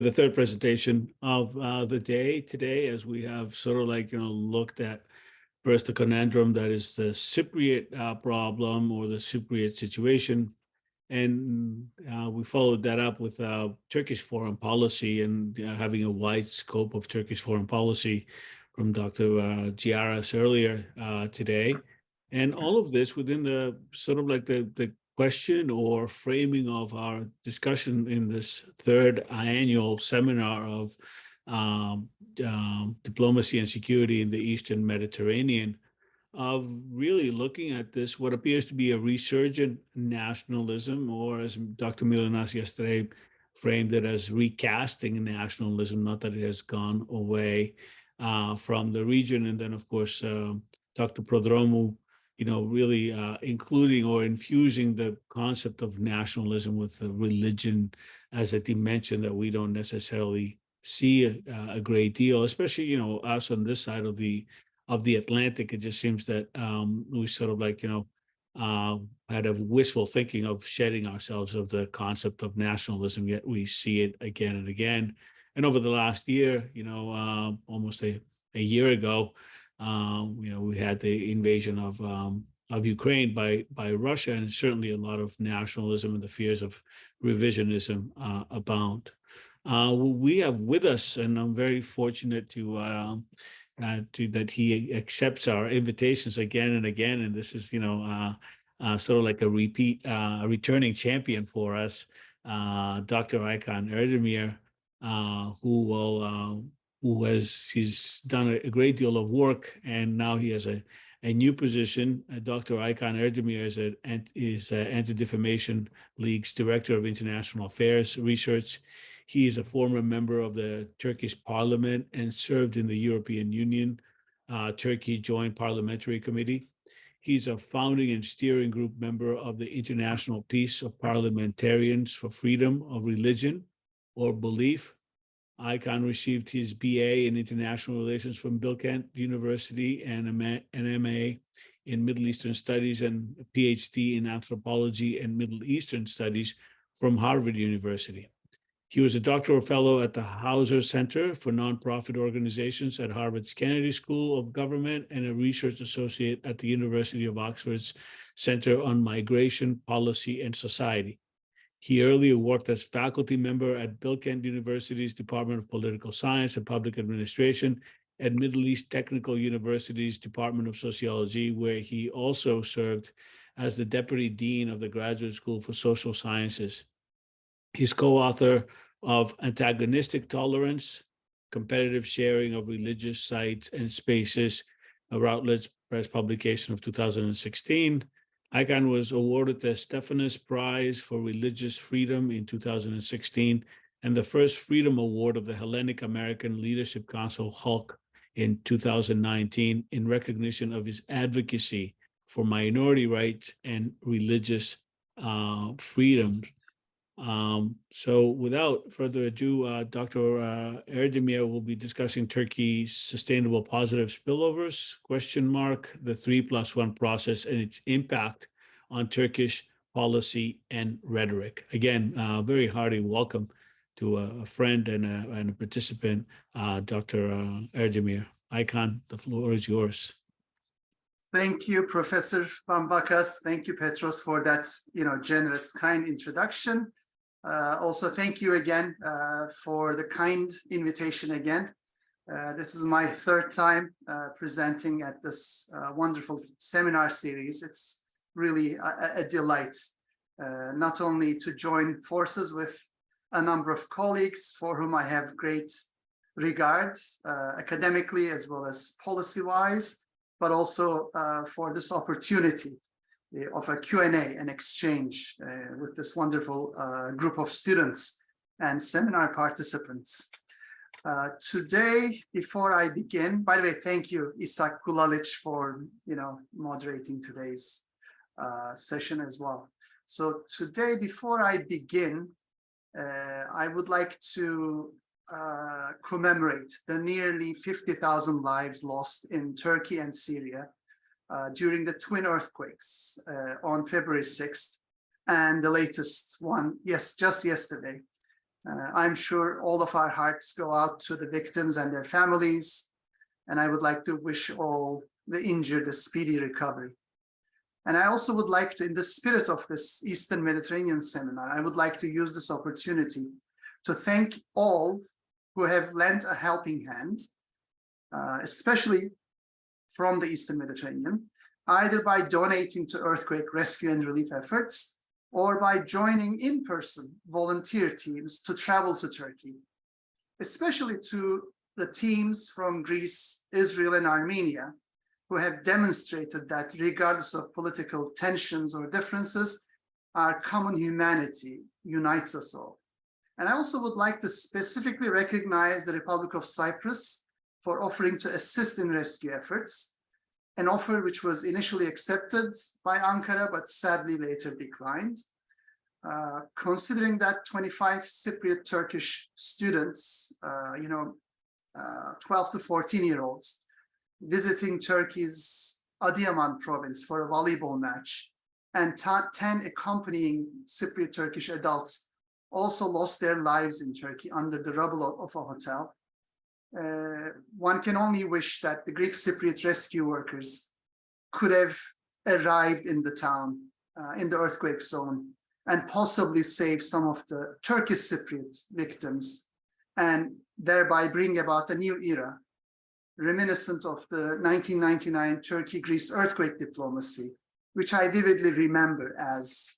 the third presentation of the day today, as we have sort of looked at first the conundrum that is the Cypriot problem or the Cypriot situation. And we followed that up with Turkish foreign policy and having a wide scope of Turkish foreign policy from Dr. Giaras earlier today. And all of this within the sort of like the question or framing of our discussion in this third annual seminar of diplomacy and security in the Eastern Mediterranean, of really looking at this, what appears to be a resurgent nationalism, or as Dr. Milanas yesterday framed it, as recasting nationalism, not that it has gone away from the region. And then, of course, Dr. Prodromou, really including or infusing the concept of nationalism with religion as a dimension that we don't necessarily see a great deal, especially, us on this side of the Atlantic. It just seems that we sort of had a wishful thinking of shedding ourselves of the concept of nationalism, yet we see it again and again. And over the last year, almost a year ago, we had the invasion of Ukraine by Russia, and certainly a lot of nationalism and the fears of revisionism abound. We have with us, and I'm very fortunate to that he accepts our invitations again and again. And this is, sort of like a returning champion for us, Dr. Aykan Erdemir, he's done a great deal of work, and now he has a new position. Dr. Aykan Erdemir is Anti-Defamation League's Director of International Affairs Research. He is a former member of the Turkish Parliament and served in the European Union Turkey Joint Parliamentary Committee. He's a founding and steering group member of the International Peace of Parliamentarians for Freedom of Religion or Belief. Aykan received his BA in International Relations from Bilkent University and an MA in Middle Eastern Studies and a PhD in Anthropology and Middle Eastern Studies from Harvard University. He was a doctoral fellow at the Hauser Center for Nonprofit Organizations at Harvard's Kennedy School of Government and a research associate at the University of Oxford's Center on Migration, Policy, and Society. He earlier worked as faculty member at Bilkent University's Department of Political Science and Public Administration and Middle East Technical University's Department of Sociology, where he also served as the Deputy Dean of the Graduate School for Social Sciences. He's co-author of Antagonistic Tolerance, Competitive Sharing of Religious Sites and Spaces, a Routledge Press publication of 2016. Aykan was awarded the Stephanus Prize for Religious Freedom in 2016 and the first Freedom Award of the Hellenic American Leadership Council, HALC, in 2019 in recognition of his advocacy for minority rights and religious freedoms. So without further ado, Dr. Erdemir will be discussing Turkey's sustainable positive spillovers, the 3+1 process and its impact on Turkish policy and rhetoric. Again, very hearty welcome to a friend and a participant, Dr. Erdemir. Aykan, the floor is yours. Thank you, Professor Bambakas. Thank you, Petros, for that generous, kind introduction. Also, thank you again for the kind invitation again. This is my third time presenting at this wonderful seminar series. It's really a delight, not only to join forces with a number of colleagues for whom I have great regard academically as well as policy-wise, but also for this opportunity of a Q&A and exchange with this wonderful group of students and seminar participants. Today, before I begin, by the way, thank you, Isak Kulalic, for moderating today's session as well. So today, before I begin, I would like to commemorate the nearly 50,000 lives lost in Turkey and Syria during the twin earthquakes on February 6th, and the latest one, just yesterday, I'm sure all of our hearts go out to the victims and their families, and I would like to wish all the injured a speedy recovery. And I also would like to, in the spirit of this Eastern Mediterranean seminar, I would like to use this opportunity to thank all who have lent a helping hand, especially from the Eastern Mediterranean, either by donating to earthquake rescue and relief efforts, or by joining in-person volunteer teams to travel to Turkey, especially to the teams from Greece, Israel, and Armenia, who have demonstrated that regardless of political tensions or differences, our common humanity unites us all. And I also would like to specifically recognize the Republic of Cyprus for offering to assist in rescue efforts, an offer which was initially accepted by Ankara, but sadly later declined. Considering that 25 Cypriot Turkish students, 12 to 14-year-olds, visiting Turkey's Adıyaman province for a volleyball match, and 10 accompanying Cypriot Turkish adults also lost their lives in Turkey under the rubble of a hotel. One can only wish that the Greek Cypriot rescue workers could have arrived in the town, in the earthquake zone, and possibly save some of the Turkish Cypriot victims, and thereby bring about a new era, reminiscent of the 1999 Turkey-Greece earthquake diplomacy, which I vividly remember as,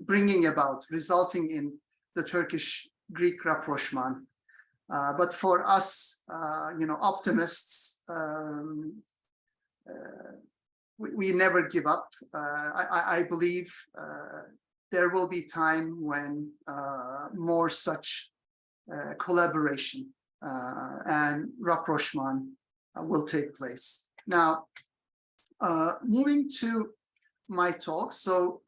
bringing about, resulting in the Turkish-Greek rapprochement. But for us, optimists, we never give up. I believe there will be time when more such collaboration and rapprochement will take place. Now, moving to my talk. So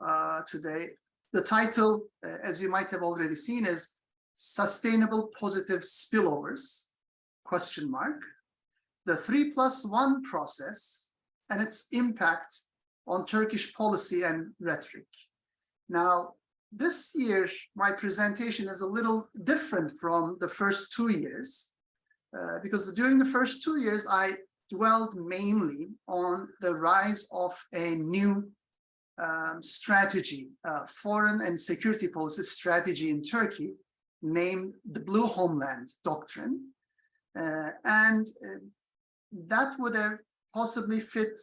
today, the title, as you might have already seen, is Sustainable Positive Spillovers, ? The 3+1 process and its impact on Turkish policy and rhetoric. Now, this year, my presentation is a little different from the first 2 years, because during the first 2 years, I dwelled mainly on the rise of a new strategy, foreign and security policy strategy in Turkey, named the Blue Homeland Doctrine. And that would have possibly fit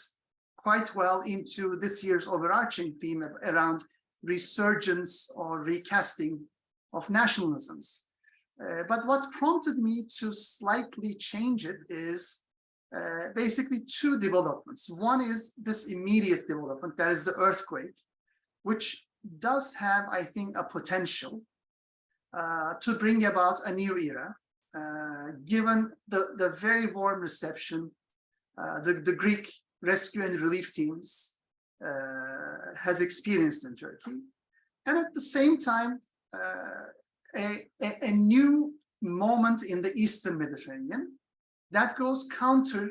quite well into this year's overarching theme around resurgence or recasting of nationalisms. But what prompted me to slightly change it is basically two developments. One is this immediate development, that is the earthquake, which does have, I think, a potential to bring about a new era, given the very warm reception the Greek rescue and relief teams has experienced in Turkey. And at the same time, a new moment in the Eastern Mediterranean that goes counter,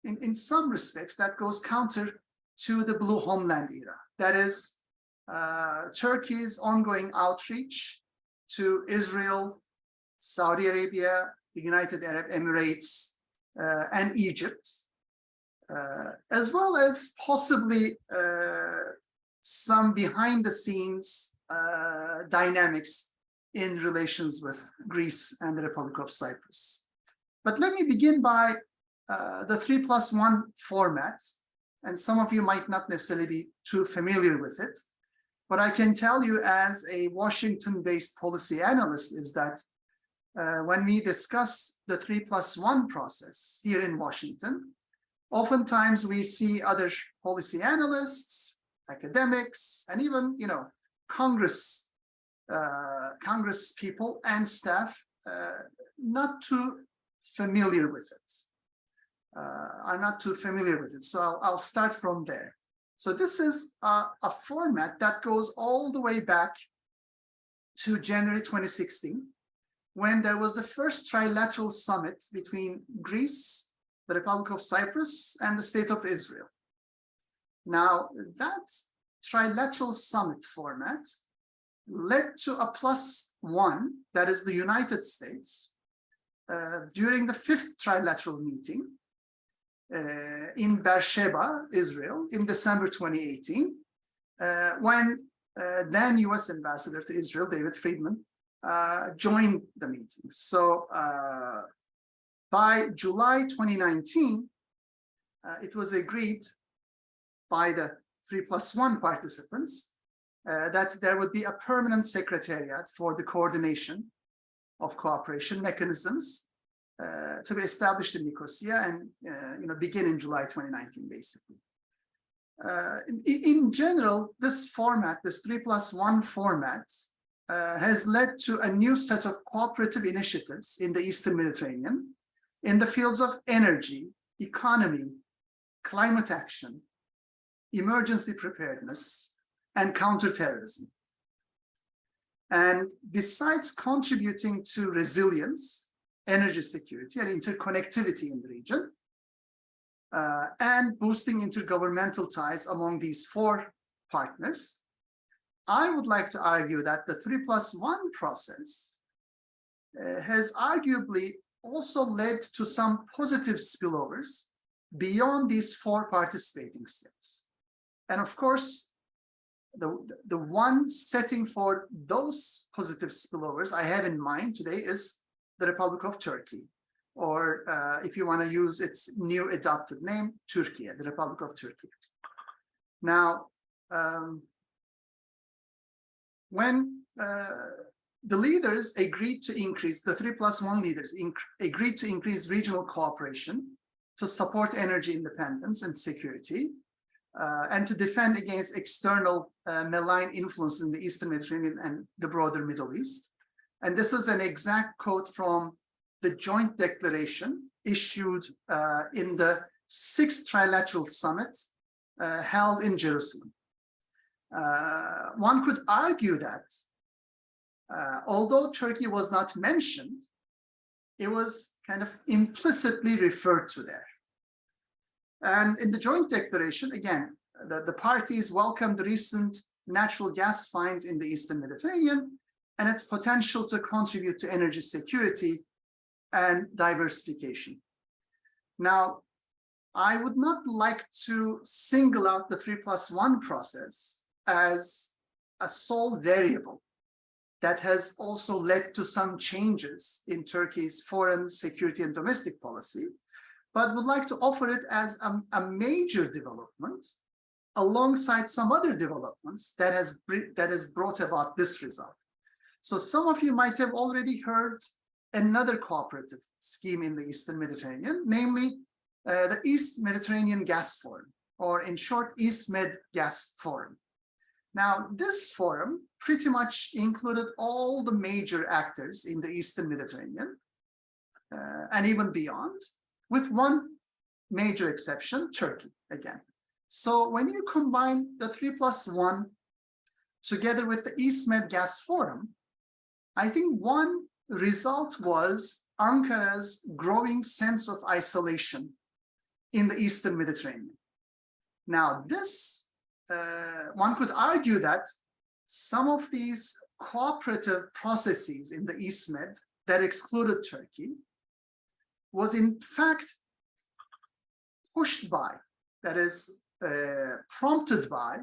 in some respects, that goes counter to the Blue Homeland era. That is Turkey's ongoing outreach to Israel, Saudi Arabia, the United Arab Emirates, and Egypt, as well as possibly some behind-the-scenes dynamics in relations with Greece and the Republic of Cyprus. But let me begin by the 3+1 format, and some of you might not necessarily be too familiar with it. What I can tell you as a Washington-based policy analyst is that when we discuss the 3+1 process here in Washington, oftentimes we see other policy analysts, academics, and even Congress people and staff not too familiar with it, are not too familiar with it. So I'll start from there. So this is a format that goes all the way back to January 2016, when there was the first trilateral summit between Greece, the Republic of Cyprus, and the State of Israel. Now, that trilateral summit format led to a +1, that is the United States, during the 5th trilateral meeting in Beersheba, Israel, in December 2018, when then U.S. Ambassador to Israel, David Friedman, joined the meeting. So by July 2019, it was agreed by the 3+1 participants that there would be a permanent secretariat for the coordination of cooperation mechanisms to be established in Nicosia and begin in July 2019, basically. In general, this format, this 3+1 format, has led to a new set of cooperative initiatives in the Eastern Mediterranean in the fields of energy, economy, climate action, emergency preparedness, and counterterrorism. And besides contributing to resilience, energy security, and interconnectivity in the region, and boosting intergovernmental ties among these 4 partners, I would like to argue that the 3+1 process has arguably also led to some positive spillovers beyond these 4 participating states. And of course, the one setting for those positive spillovers I have in mind today is the Republic of Turkey, or if you want to use its new adopted name, Turkey, the Republic of Turkey. Now, when the leaders agreed to increase, the 3+1 leaders agreed to increase regional cooperation to support energy independence and security, and to defend against external malign influence in the Eastern Mediterranean and the broader Middle East. And this is an exact quote from the joint declaration issued in the 6th trilateral summit held in Jerusalem. One could argue that although Turkey was not mentioned, it was kind of implicitly referred to there. And in the joint declaration, again, the parties welcomed the recent natural gas finds in the Eastern Mediterranean and its potential to contribute to energy security and diversification. Now, I would not like to single out the 3+1 process as a sole variable that has also led to some changes in Turkey's foreign security and domestic policy, but would like to offer it as a major development alongside some other developments that has brought about this result. So some of you might have already heard another cooperative scheme in the Eastern Mediterranean, namely the East Mediterranean Gas Forum, or in short, EastMed Gas Forum. Now, this forum pretty much included all the major actors in the Eastern Mediterranean and even beyond, with one major exception, Turkey, again. So when you combine the 3+1 together with the EastMed Gas Forum, I think one result was Ankara's growing sense of isolation in the Eastern Mediterranean. Now, this, one could argue that some of these cooperative processes in the EastMed that excluded Turkey was in fact pushed by, that is, prompted by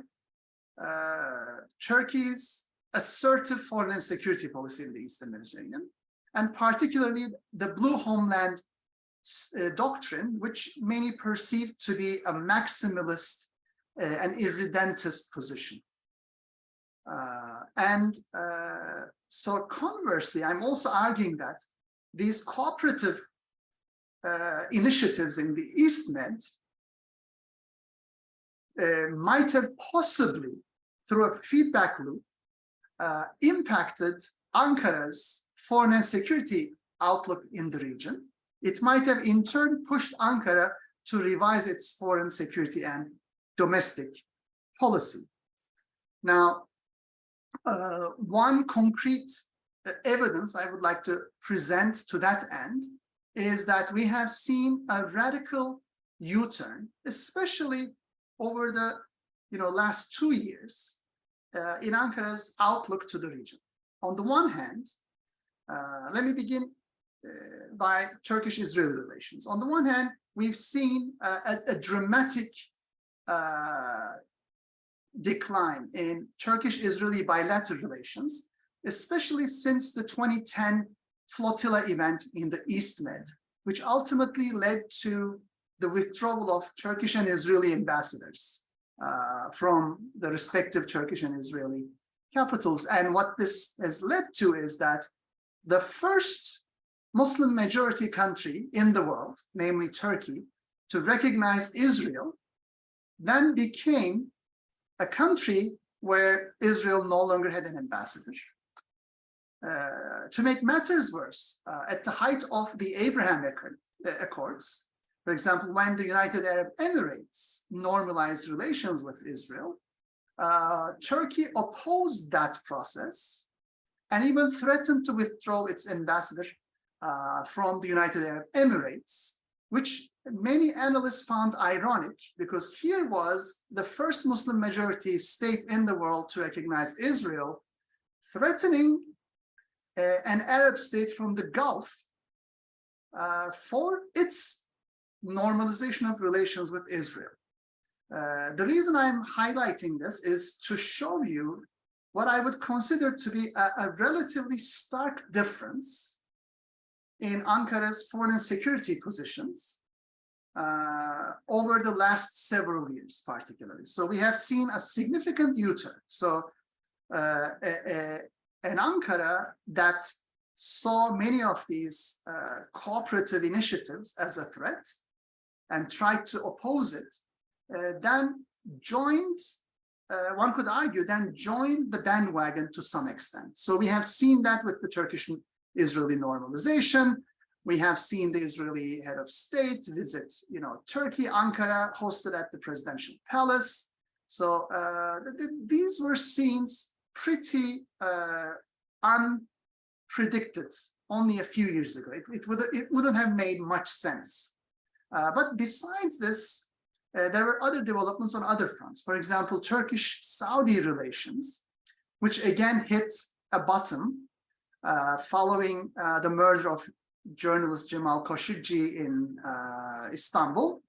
Turkey's assertive foreign and security policy in the Eastern Mediterranean, and particularly the Blue Homeland doctrine, which many perceive to be a maximalist and irredentist position. So conversely, I'm also arguing that these cooperative initiatives in the EastMed might have possibly, through a feedback loop, impacted Ankara's foreign and security outlook in the region. It might have in turn pushed Ankara to revise its foreign security and domestic policy. Now, one concrete evidence I would like to present to that end is that we have seen a radical U-turn, especially over the last 2 years, in Ankara's outlook to the region. On the one hand, let me begin by Turkish-Israeli relations. On the one hand, we've seen a dramatic decline in Turkish-Israeli bilateral relations, especially since the 2010 flotilla event in the East Med, which ultimately led to the withdrawal of Turkish and Israeli ambassadors from the respective Turkish and Israeli capitals. And what this has led to is that the first Muslim majority country in the world, namely Turkey, to recognize Israel, then became a country where Israel no longer had an ambassador. To make matters worse, at the height of the Abraham Accords, for example, when the United Arab Emirates normalized relations with Israel, Turkey opposed that process and even threatened to withdraw its ambassador from the United Arab Emirates, which many analysts found ironic because here was the first Muslim majority state in the world to recognize Israel, threatening an Arab state from the Gulf for its normalization of relations with Israel. The reason I'm highlighting this is to show you what I would consider to be a relatively stark difference in Ankara's foreign and security positions over the last several years, particularly. So we have seen a significant U-turn. So an Ankara that saw many of these cooperative initiatives as a threat and tried to oppose it, then joined, one could argue, then joined the bandwagon to some extent. So we have seen that with the Turkish-Israeli normalization. We have seen the Israeli head of state visit, Turkey, Ankara, hosted at the presidential palace. So these were scenes pretty unpredicted only a few years ago. It wouldn't have made much sense. But besides this, there were other developments on other fronts. For example, Turkish-Saudi relations, which again hit a bottom following the murder of journalist Jamal Khashoggi in Istanbul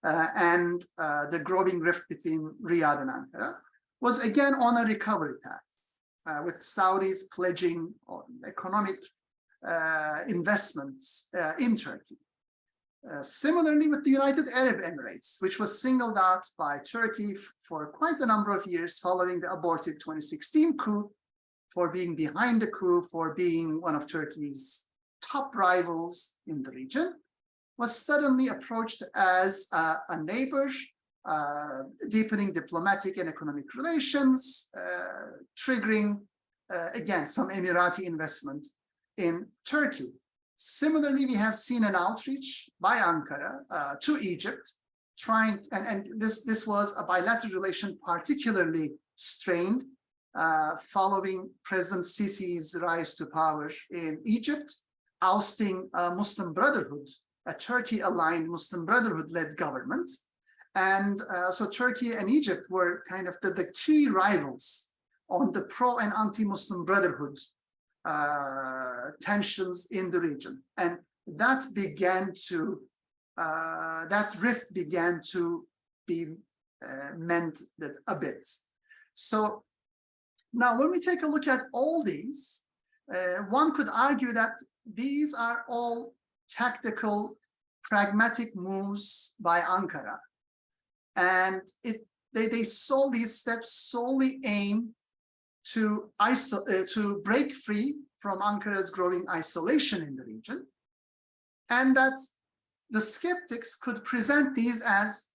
and the growing rift between Riyadh and Ankara, was again on a recovery path, with Saudis pledging economic investments in Turkey. Similarly with the United Arab Emirates, which was singled out by Turkey for quite a number of years following the aborted 2016 coup, for being behind the coup, for being one of Turkey's top rivals in the region, was suddenly approached as a neighbor, deepening diplomatic and economic relations, triggering, again, some Emirati investment in Turkey. Similarly, we have seen an outreach by Ankara to Egypt, trying, and this was a bilateral relation particularly strained following President Sisi's rise to power in Egypt, ousting a Muslim Brotherhood, a Turkey-aligned Muslim Brotherhood-led government. And so Turkey and Egypt were kind of the key rivals on the pro and anti-Muslim Brotherhood tensions in the region, and that rift began to be mended a bit. So now when we take a look at all these, one could argue that these are all tactical, pragmatic moves by Ankara, and these steps solely aim to break free from Ankara's growing isolation in the region, and that the skeptics could present these as,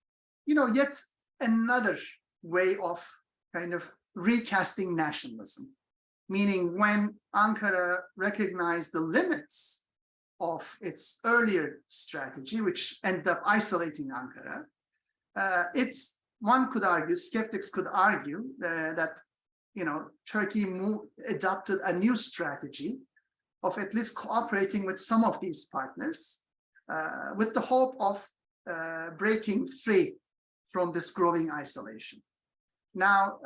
yet another way of kind of recasting nationalism, meaning when Ankara recognized the limits of its earlier strategy, which ended up isolating Ankara, one could argue, skeptics could argue that Turkey adopted a new strategy of at least cooperating with some of these partners with the hope of breaking free from this growing isolation. Now,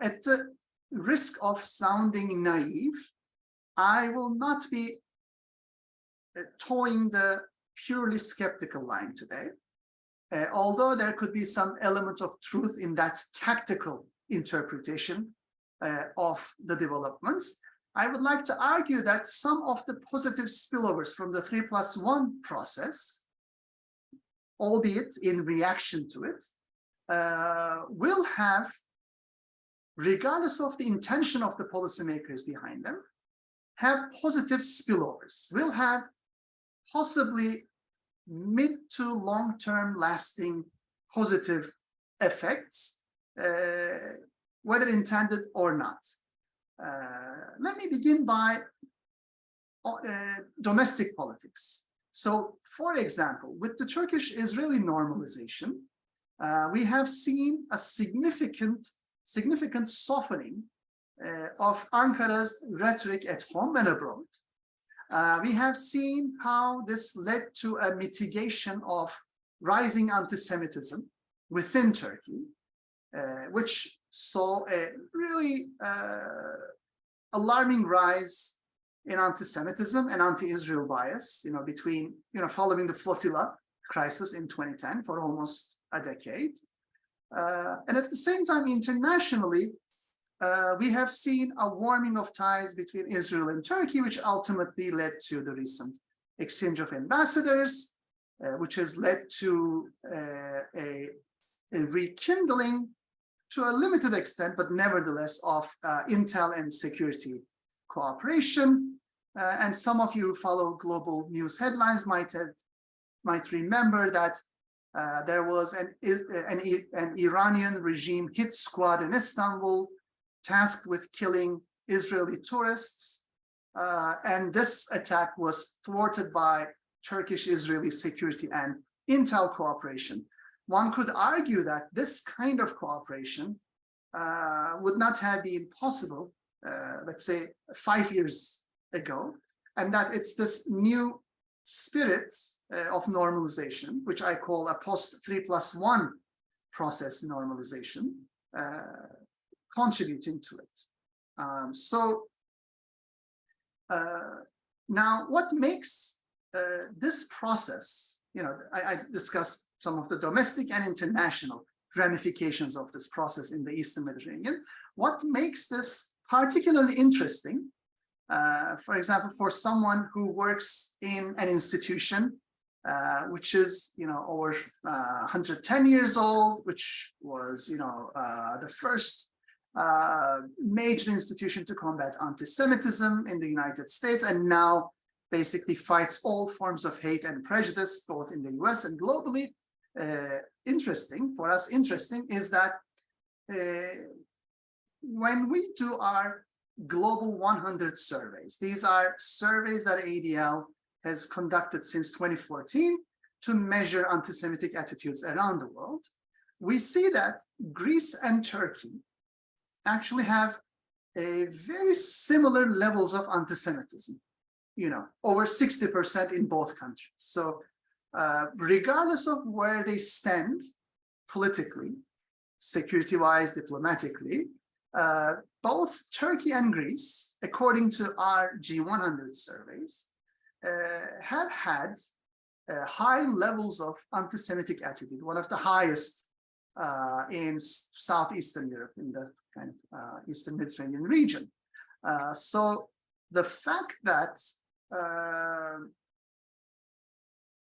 at the risk of sounding naive, I will not be towing the purely skeptical line today. Although there could be some element of truth in that tactical interpretation of the developments, I would like to argue that some of the positive spillovers from the 3+1 process, albeit in reaction to it, will have, regardless of the intention of the policymakers behind them, have positive spillovers, will have possibly mid to long-term lasting positive effects, whether intended or not. Let me begin by domestic politics. So, for example, with the Turkish-Israeli normalization, we have seen a significant softening of Ankara's rhetoric at home and abroad. We have seen how this led to a mitigation of rising anti-Semitism within Turkey, which saw a really alarming rise in anti-Semitism and anti-Israel bias, following the flotilla crisis in 2010 for almost a decade. And at the same time, internationally, we have seen a warming of ties between Israel and Turkey, which ultimately led to the recent exchange of ambassadors, which has led to a rekindling to a limited extent, but nevertheless, of intel and security cooperation. And some of you who follow global news headlines might remember that there was an Iranian regime hit squad in Istanbul tasked with killing Israeli tourists. And this attack was thwarted by Turkish-Israeli security and intel cooperation. One could argue that this kind of cooperation would not have been possible, let's say, 5 years ago, and that it's this new spirit of normalization, which I call a post-3+1 process normalization, contributing to it. Now, what makes this process, I discussed some of the domestic and international ramifications of this process in the Eastern Mediterranean. What makes this particularly interesting, for example, for someone who works in an institution which is, over 110 years old, which was, the first major institution to combat anti-Semitism in the United States, and now basically fights all forms of hate and prejudice, both in the US and globally. Interesting is that when we do our Global 100 surveys, these are surveys that ADL has conducted since 2014 to measure anti-Semitic attitudes around the world, we see that Greece and Turkey actually have a very similar levels of anti-Semitism, over 60% in both countries. So regardless of where they stand politically, security-wise, diplomatically, both Turkey and Greece, according to our G100 surveys, have had high levels of anti-Semitic attitude, one of the highest in Southeastern Europe, in the kind of Eastern Mediterranean region. So the fact that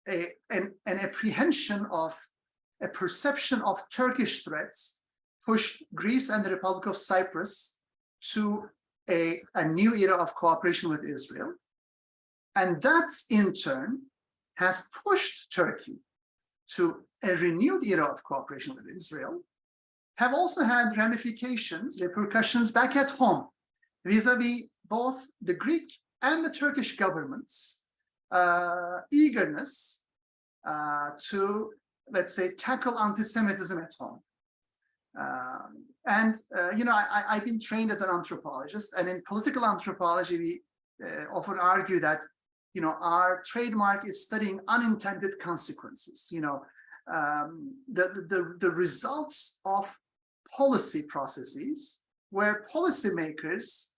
an apprehension of a perception of Turkish threats pushed Greece and the Republic of Cyprus to a new era of cooperation with Israel. And that in turn has pushed Turkey to a renewed era of cooperation with Israel, have also had repercussions back at home, vis-a-vis both the Greek and the Turkish governments' eagerness to, let's say, tackle anti-Semitism at home. I've been trained as an anthropologist, and in political anthropology, we often argue that, our trademark is studying unintended consequences. The results of policy processes where policymakers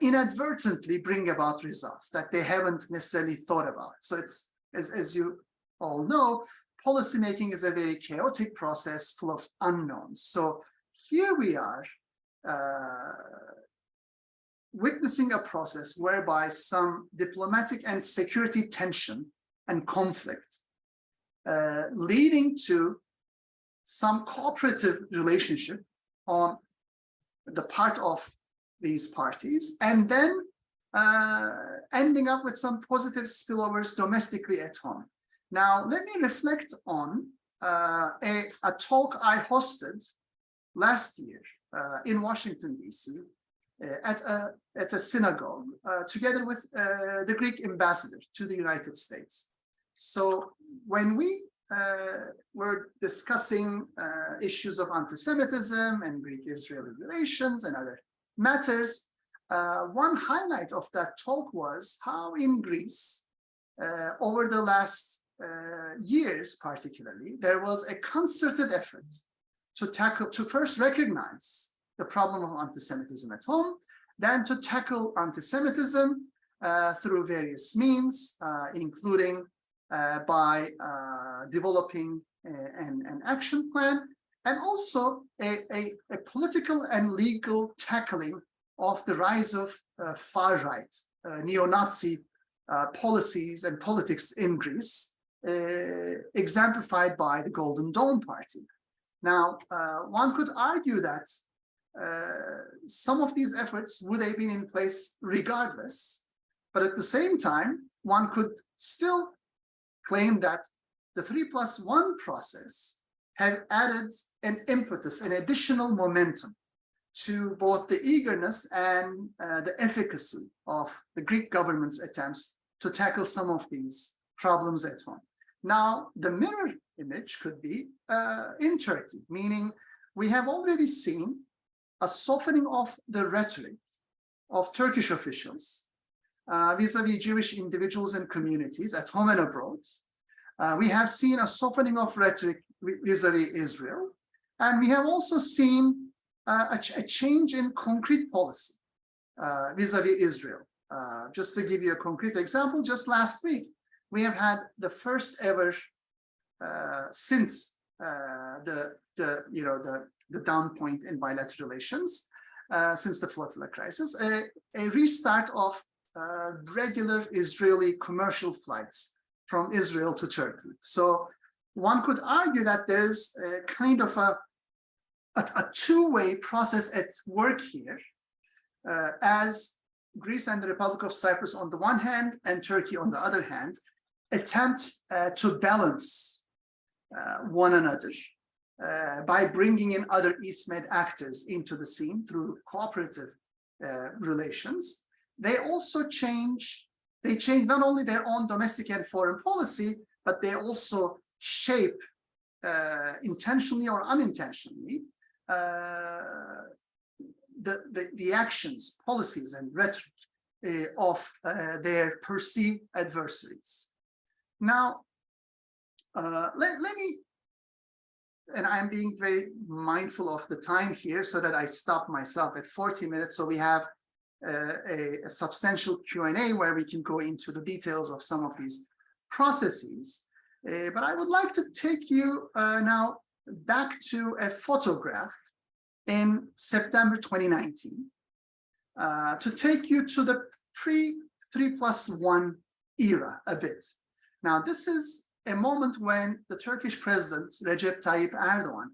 inadvertently bring about results that they haven't necessarily thought about. So it's, as you all know, policymaking is a very chaotic process full of unknowns. So here we are witnessing a process whereby some diplomatic and security tension and conflict leading to some cooperative relationship on the part of these parties, and then ending up with some positive spillovers domestically at home. Now, let me reflect on a talk I hosted last year in Washington, D.C., at a synagogue, together with the Greek ambassador to the United States. So when we were discussing issues of anti-Semitism and Greek-Israeli relations and other matters, one highlight of that talk was how in Greece, over the last years particularly, there was a concerted effort to first recognize the problem of anti-Semitism at home, then to tackle anti-Semitism through various means, including by developing an action plan, and also a political and legal tackling of the rise of far-right neo-Nazi policies and politics in Greece, exemplified by the Golden Dawn Party. Now, one could argue that some of these efforts would have been in place regardless, but at the same time, one could still claim that the 3+1 process have added an impetus, an additional momentum to both the eagerness and the efficacy of the Greek government's attempts to tackle some of these problems at home. Now, the mirror image could be in Turkey, meaning we have already seen a softening of the rhetoric of Turkish officials vis-a-vis Jewish individuals and communities at home and abroad. We have seen a softening of rhetoric vis-a-vis Israel, and we have also seen a change in concrete policy vis-a-vis Israel. Just to give you a concrete example, just last week, we have had the first ever since the down point in bilateral relations, since the Flotilla crisis, a restart of regular Israeli commercial flights from Israel to Turkey. So one could argue that there's a kind of a two-way process at work here, as Greece and the Republic of Cyprus on the one hand and Turkey on the other hand attempt to balance one another by bringing in other East Med actors into the scene through cooperative relations. They also change not only their own domestic and foreign policy, but they also shape intentionally or unintentionally the actions, policies, and rhetoric of their perceived adversaries. Now, let me, and I'm being very mindful of the time here so that I stop myself at 40 minutes, so we have a substantial Q&A where we can go into the details of some of these processes. But I would like to take you now back to a photograph in September 2019 to take you to the pre-3+1 era a bit. Now, this is a moment when the Turkish president, Recep Tayyip Erdogan,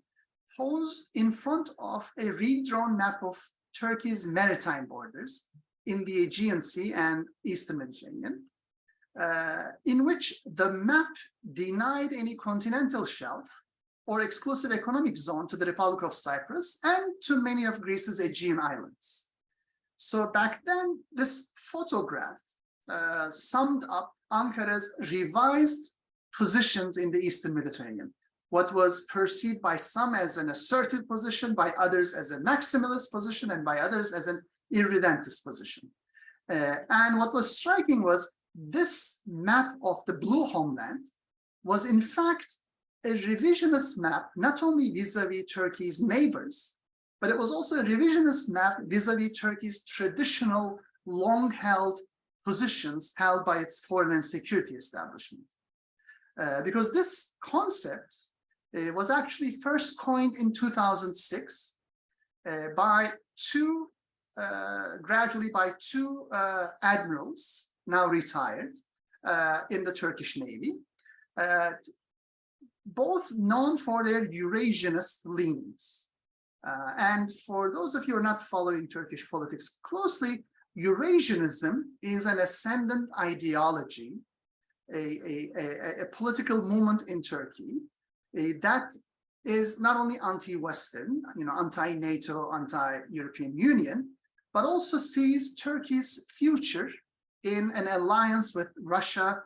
posed in front of a redrawn map of Turkey's maritime borders in the Aegean Sea and Eastern Mediterranean, in which the map denied any continental shelf or exclusive economic zone to the Republic of Cyprus and to many of Greece's Aegean islands. So back then, this photograph summed up Ankara's revised positions in the Eastern Mediterranean, what was perceived by some as an assertive position, by others as a maximalist position, and by others as an irredentist position. And what was striking was this map of the blue homeland was in fact a revisionist map, not only vis-a-vis Turkey's neighbors, but it was also a revisionist map vis-a-vis Turkey's traditional long-held positions held by its foreign and security establishment. Because this concept was actually first coined in 2006 gradually by two admirals, now retired, in the Turkish Navy, both known for their Eurasianist leanings. And for those of you who are not following Turkish politics closely, Eurasianism is an ascendant ideology, a political movement in Turkey that is not only anti-Western, anti-NATO, anti-European Union, but also sees Turkey's future in an alliance with Russia,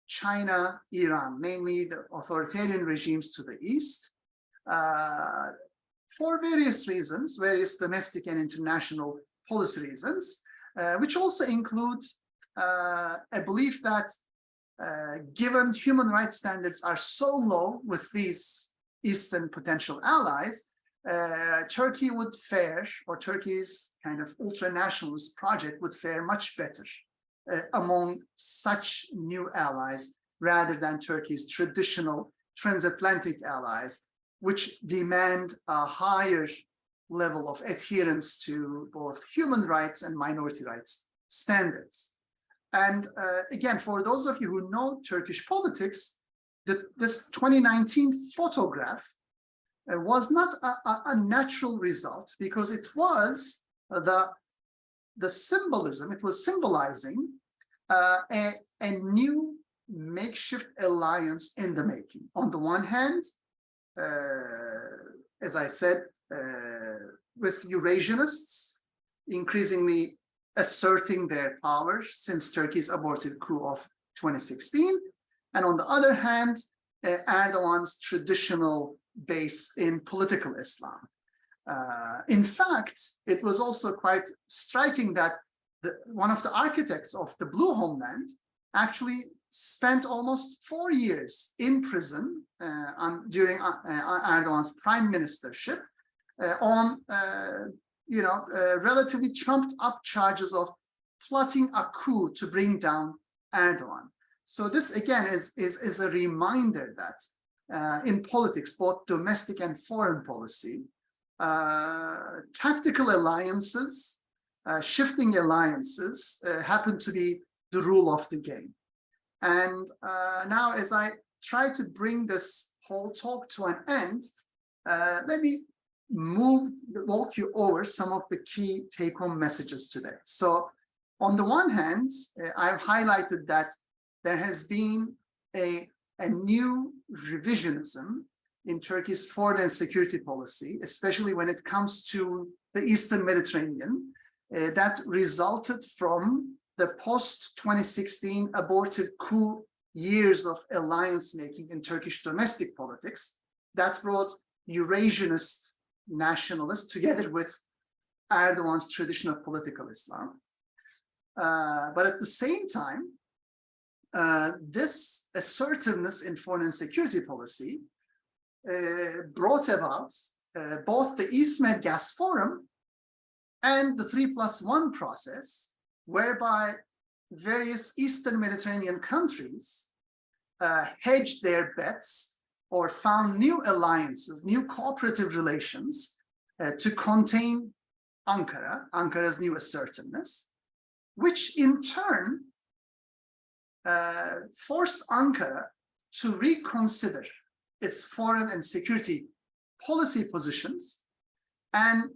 China, Iran, namely the authoritarian regimes to the east, for various reasons, various domestic and international policy reasons, which also include a belief that given human rights standards are so low with these Eastern potential allies, Turkey would fare, or Turkey's kind of ultra-nationalist project would fare much better among such new allies rather than Turkey's traditional transatlantic allies, which demand a higher level of adherence to both human rights and minority rights standards. And again, for those of you who know Turkish politics, this 2019 photograph was not a natural result, because it was the symbolism, it was symbolizing a new makeshift alliance in the making. On the one hand, as I said, with Eurasianists increasingly asserting their power since Turkey's aborted coup of 2016. And on the other hand, Erdogan's traditional base in political Islam. In fact, it was also quite striking that one of the architects of the Blue Homeland actually spent almost 4 years in prison during Erdogan's prime ministership on relatively trumped up charges of plotting a coup to bring down Erdogan. So this again is a reminder that in politics, both domestic and foreign policy, tactical alliances, shifting alliances happen to be the rule of the game. And now, as I try to bring this whole talk to an end, let me walk you over some of the key take-home messages today. So on the one hand, I've highlighted that there has been a new revisionism in Turkey's foreign and security policy, especially when it comes to the Eastern Mediterranean, that resulted from the post-2016 abortive coup years of alliance making in Turkish domestic politics that brought Eurasianist nationalists together with Erdogan's tradition of political Islam. But at the same time, this assertiveness in foreign and security policy brought about both the EastMed Gas Forum and the 3+1 process, whereby various Eastern Mediterranean countries hedged their bets or found new alliances, new cooperative relations to contain Ankara's new assertiveness, which in turn forced Ankara to reconsider its foreign and security policy positions and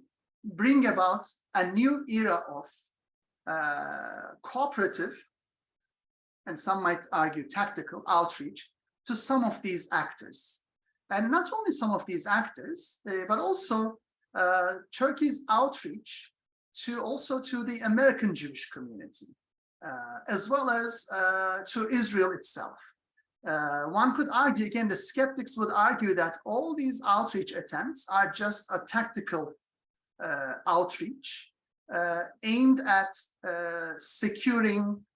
bring about a new era of cooperative, and some might argue tactical, outreach to some of these actors. And not only some of these actors, but also Turkey's outreach to the American Jewish community, as well as to Israel itself. One could argue, again, the skeptics would argue that all these outreach attempts are just a tactical outreach aimed at securing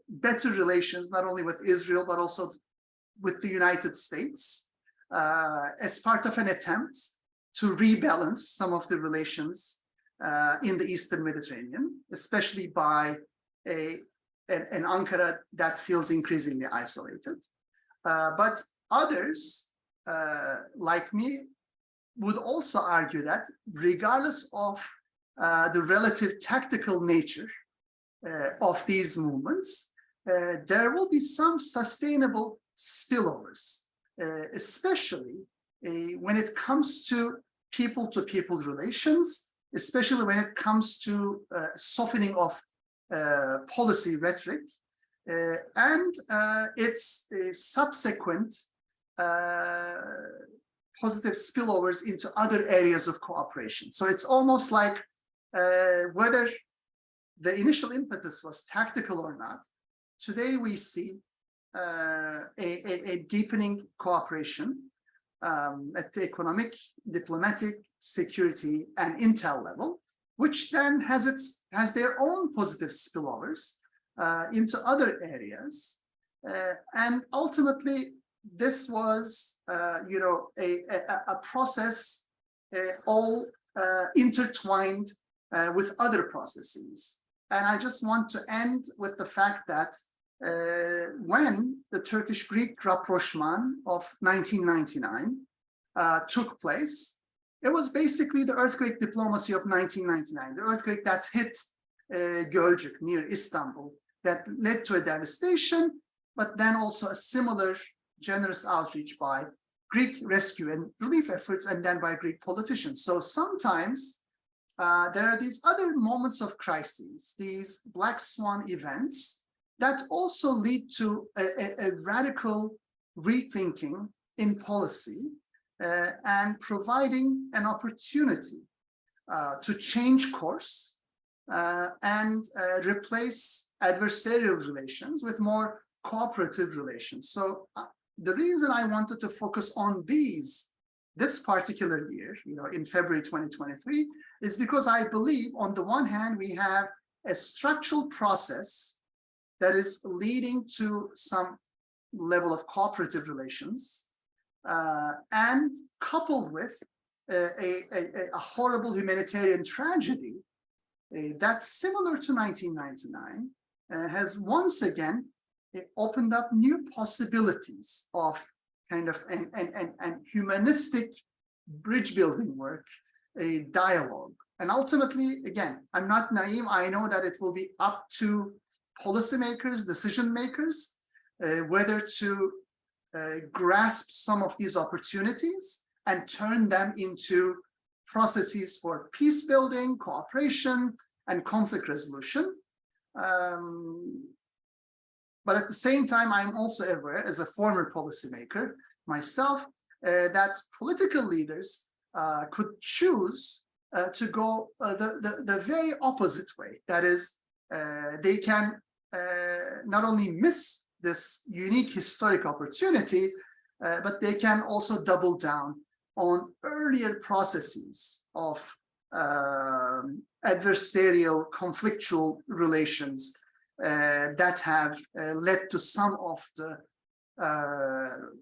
better relations, not only with Israel, but also with the United States, as part of an attempt to rebalance some of the relations in the Eastern Mediterranean, especially by an Ankara that feels increasingly isolated. But others, like me, would also argue that regardless of the relative tactical nature of these movements, there will be some sustainable spillovers, especially when it comes to people-to-people relations, especially when it comes to softening of policy rhetoric and its subsequent positive spillovers into other areas of cooperation. So it's almost like whether the initial impetus was tactical or not, today we see a deepening cooperation at the economic, diplomatic, security, and intel level, which then has their own positive spillovers into other areas. And ultimately, this was, a process all intertwined with other processes. And I just want to end with the fact that when the Turkish-Greek rapprochement of 1999 took place, it was basically the earthquake diplomacy of 1999, the earthquake that hit Gölcük near Istanbul, that led to a devastation, but then also a similar generous outreach by Greek rescue and relief efforts, and then by Greek politicians. So sometimes there are these other moments of crises, these black swan events that also lead to a radical rethinking in policy and providing an opportunity to change course and replace adversarial relations with more cooperative relations. So the reason I wanted to focus on this particular year, in February 2023, is because I believe on the one hand, we have a structural process that is leading to some level of cooperative relations, and coupled with a horrible humanitarian tragedy that's similar to 1999, has once again opened up new possibilities of kind of an humanistic bridge building work, a dialogue. And ultimately, again, I'm not naive. I know that it will be up to policymakers, decision makers, whether to grasp some of these opportunities and turn them into processes for peace building, cooperation, and conflict resolution. But at the same time, I'm also aware, as a former policymaker myself, that political leaders could choose to go the very opposite way. That is, they can not only miss this unique historic opportunity, but they can also double down on earlier processes of adversarial, conflictual relations that have led to some of the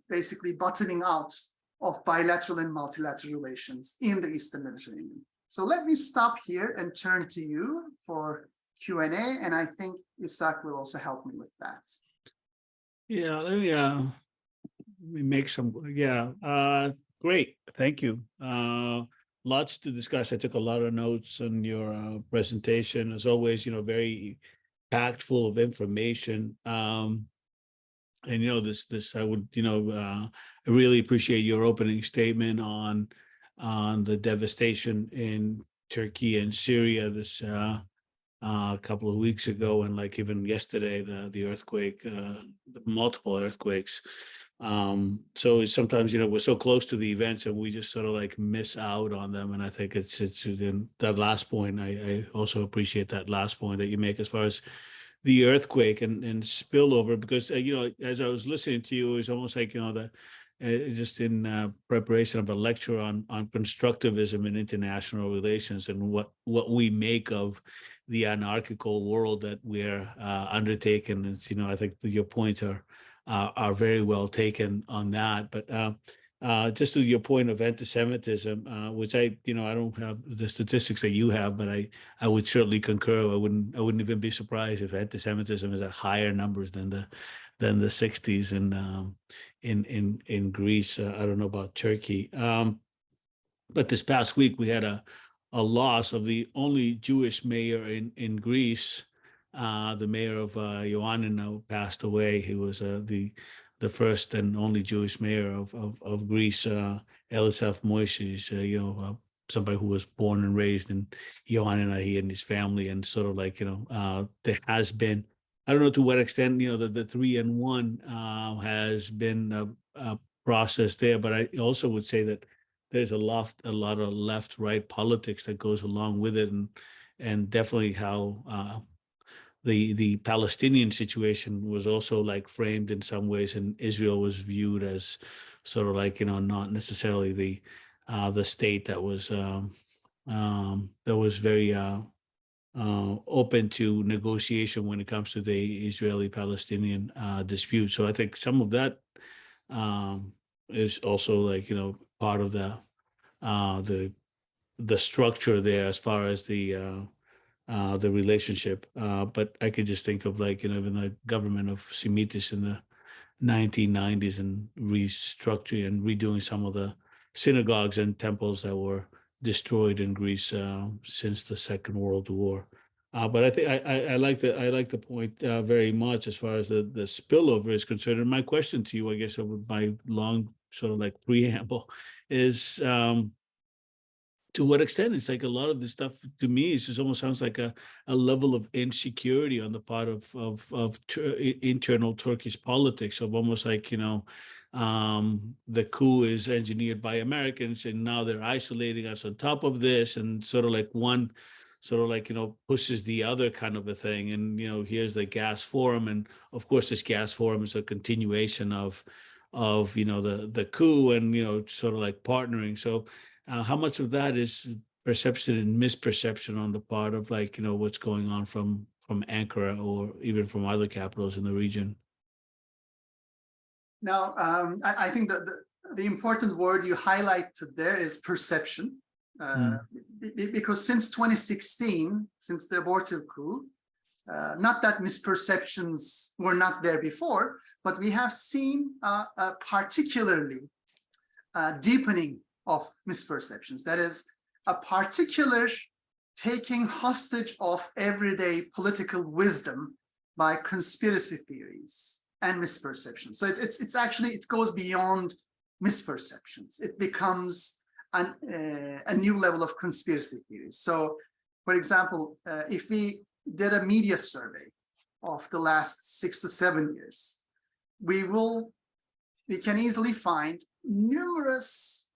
basically bottoming out of bilateral and multilateral relations in the Eastern Mediterranean. So let me stop here and turn to you for Q&A, and I think Isaac will also help me with that. Yeah, let me make some, great, thank you. Lots to discuss. I took a lot of notes on your presentation. As always, very packed full of information. And this I would, I really appreciate your opening statement on the devastation in Turkey and Syria this a couple of weeks ago, and like even yesterday, the earthquake, the multiple earthquakes. So sometimes, we're so close to the events and we just sort of like miss out on them. And I think it's in that last point. I also appreciate that last point that you make as far as the earthquake and spillover, because, as I was listening to you, it's almost like, just in preparation of a lecture on constructivism in international relations and what we make of the anarchical world that we're undertaking. And, I think your points are very well taken on that. But just to your point of anti-Semitism, which I don't have the statistics that you have, but I would certainly concur. I wouldn't even be surprised if anti-Semitism is at higher numbers than the 60s in Greece. I don't know about Turkey. But this past week we had a loss of the only Jewish mayor in Greece. The mayor of Ioannina passed away. He was the first and only Jewish mayor of Greece, Elisaf Moises, somebody who was born and raised in Ioannina, he and his family, and sort of like, there has been, I don't know to what extent, the 3-1 has been a process there, but I also would say that there's a lot of left-right politics that goes along with it, and definitely how the Palestinian situation was also like framed in some ways, and Israel was viewed as sort of like not necessarily the state that was very open to negotiation when it comes to the Israeli-Palestinian dispute. So I think some of that is also like part of the structure there as far as the relationship. But I could just think of like even the government of Semitis in the 1990s and restructuring and redoing some of the synagogues and temples that were destroyed in Greece since the Second World War. But I think I like the point very much as far as the spillover is concerned. And my question to you, I guess, with my long sort of like preamble, is to what extent it's like a lot of this stuff to me, it just almost sounds like a level of insecurity on the part of internal Turkish politics, of almost like the coup is engineered by Americans and now they're isolating us on top of this, and sort of like one sort of like pushes the other kind of a thing. And here's the gas forum, and of course this gas forum is a continuation of the coup, and sort of like partnering. So how much of that is perception and misperception on the part of like what's going on from Ankara or even from other capitals in the region? Now, I think that the important word you highlighted there is perception, because since 2016, since the abortive coup, not that misperceptions were not there before, but we have seen a particularly deepening of misperceptions. That is, a particular taking hostage of everyday political wisdom by conspiracy theories and misperceptions. So it's actually, it goes beyond misperceptions. It becomes a new level of conspiracy theories. So, for example, if we did a media survey of the last 6 to 7 years, we can easily find numerous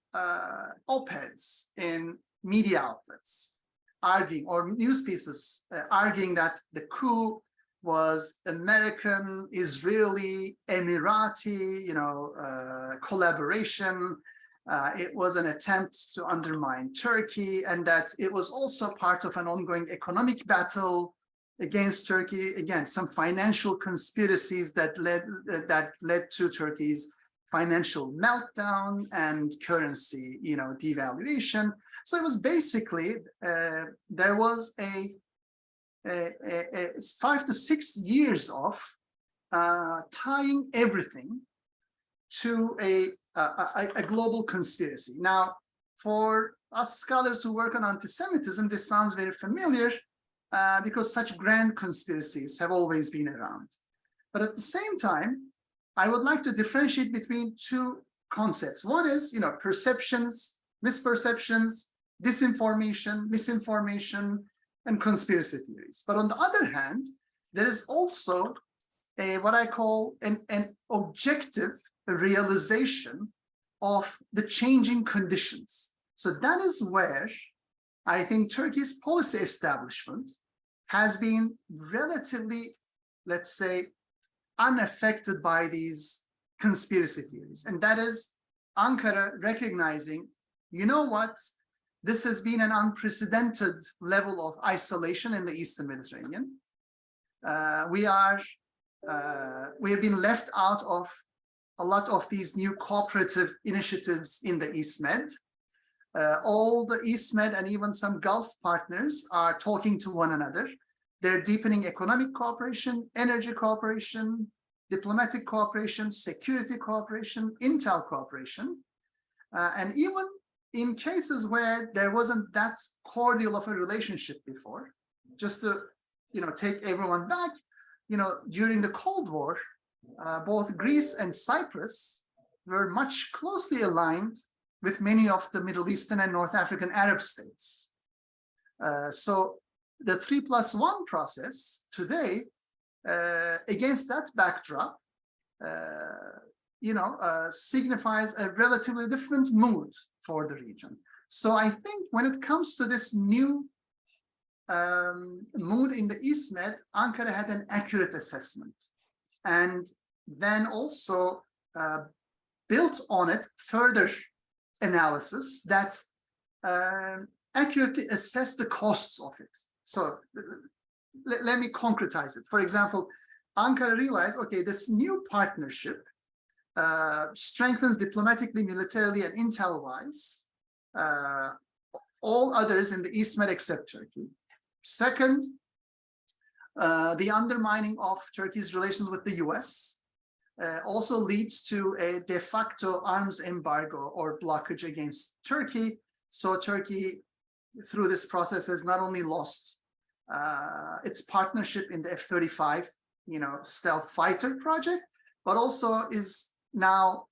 op-eds in media outlets arguing, or news pieces arguing, that the coup was American, Israeli, Emirati, collaboration. It was an attempt to undermine Turkey, and that it was also part of an ongoing economic battle against Turkey. Again, some financial conspiracies that led to Turkey's financial meltdown and currency, devaluation. So it was basically there was a 5 to 6 years of tying everything to a global conspiracy. Now, for us scholars who work on anti-Semitism, this sounds very familiar because such grand conspiracies have always been around. But at the same time, I would like to differentiate between two concepts. One is, perceptions, misperceptions, disinformation, misinformation, and conspiracy theories. But on the other hand, there is also what I call an objective realization of the changing conditions. So that is where I think Turkey's policy establishment has been relatively, let's say, unaffected by these conspiracy theories. And that is Ankara recognizing, this has been an unprecedented level of isolation in the Eastern Mediterranean. We have been left out of a lot of these new cooperative initiatives in the East Med. All the East Med and even some Gulf partners are talking to one another. They're deepening economic cooperation, energy cooperation, diplomatic cooperation, security cooperation, intel cooperation. And even in cases where there wasn't that cordial of a relationship before, just to take everyone back, during the Cold War, both Greece and Cyprus were much closely aligned with many of the Middle Eastern and North African Arab states. So the 3+1 process today, against that backdrop, signifies a relatively different mood for the region. So I think when it comes to this new mood in the East Med, Ankara had an accurate assessment, and then also built on it further analysis that accurately assess the costs of it. So let me concretize it. For example, Ankara realized, okay, this new partnership strengthens diplomatically, militarily, and intel-wise all others in the East Med except Turkey. Second, the undermining of Turkey's relations with the US also leads to a de facto arms embargo or blockage against Turkey. So Turkey, through this process, has not only lost its partnership in the F-35, stealth fighter project, but also is now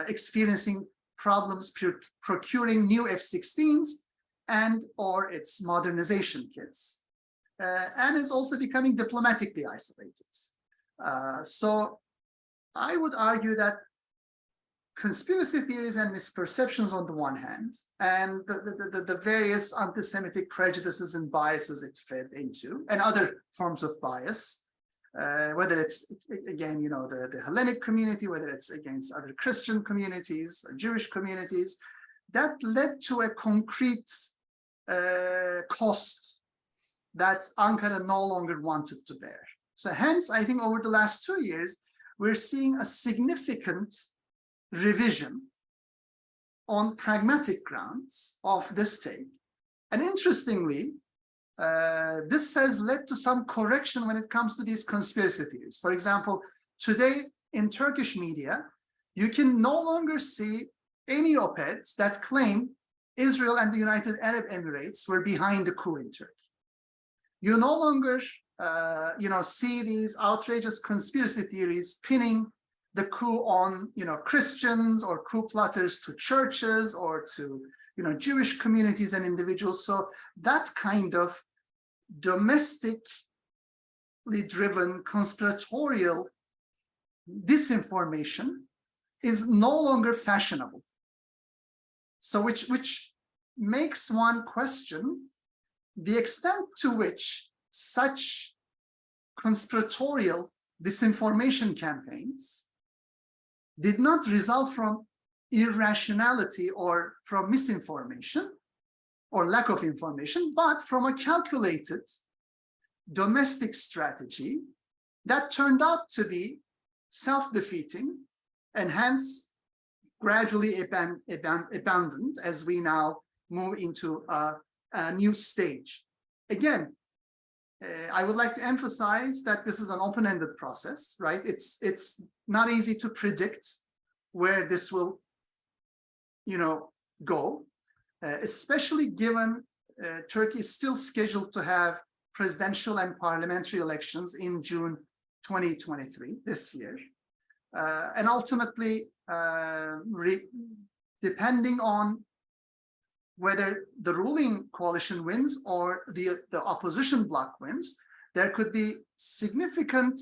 experiencing problems procuring new F-16s and or its modernization kits, and is also becoming diplomatically isolated. So I would argue that conspiracy theories and misperceptions on the one hand, and the various anti-Semitic prejudices and biases it fed into, and other forms of bias, whether it's, again, the Hellenic community, whether it's against other Christian communities, or Jewish communities, that led to a concrete cost that Ankara no longer wanted to bear. So hence, I think over the last 2 years, we're seeing a significant revision on pragmatic grounds of this take. And interestingly, this has led to some correction when it comes to these conspiracy theories. For example, today in Turkish media, you can no longer see any op-eds that claim Israel and the United Arab Emirates were behind the coup in Turkey. You no longer see these outrageous conspiracy theories pinning the coup on Christians or coup plotters to churches or to Jewish communities and individuals. So that kind of domestically driven conspiratorial disinformation is no longer fashionable. So which makes one question the extent to which such conspiratorial disinformation campaigns did not result from irrationality or from misinformation or lack of information, but from a calculated domestic strategy that turned out to be self-defeating and hence gradually abandoned as we now move into a new stage. Again, I would like to emphasize that this is an open-ended process, right? It's not easy to predict where this will, go, especially given Turkey is still scheduled to have presidential and parliamentary elections in June 2023, this year. And ultimately, depending on whether the ruling coalition wins or the opposition bloc wins, there could be significant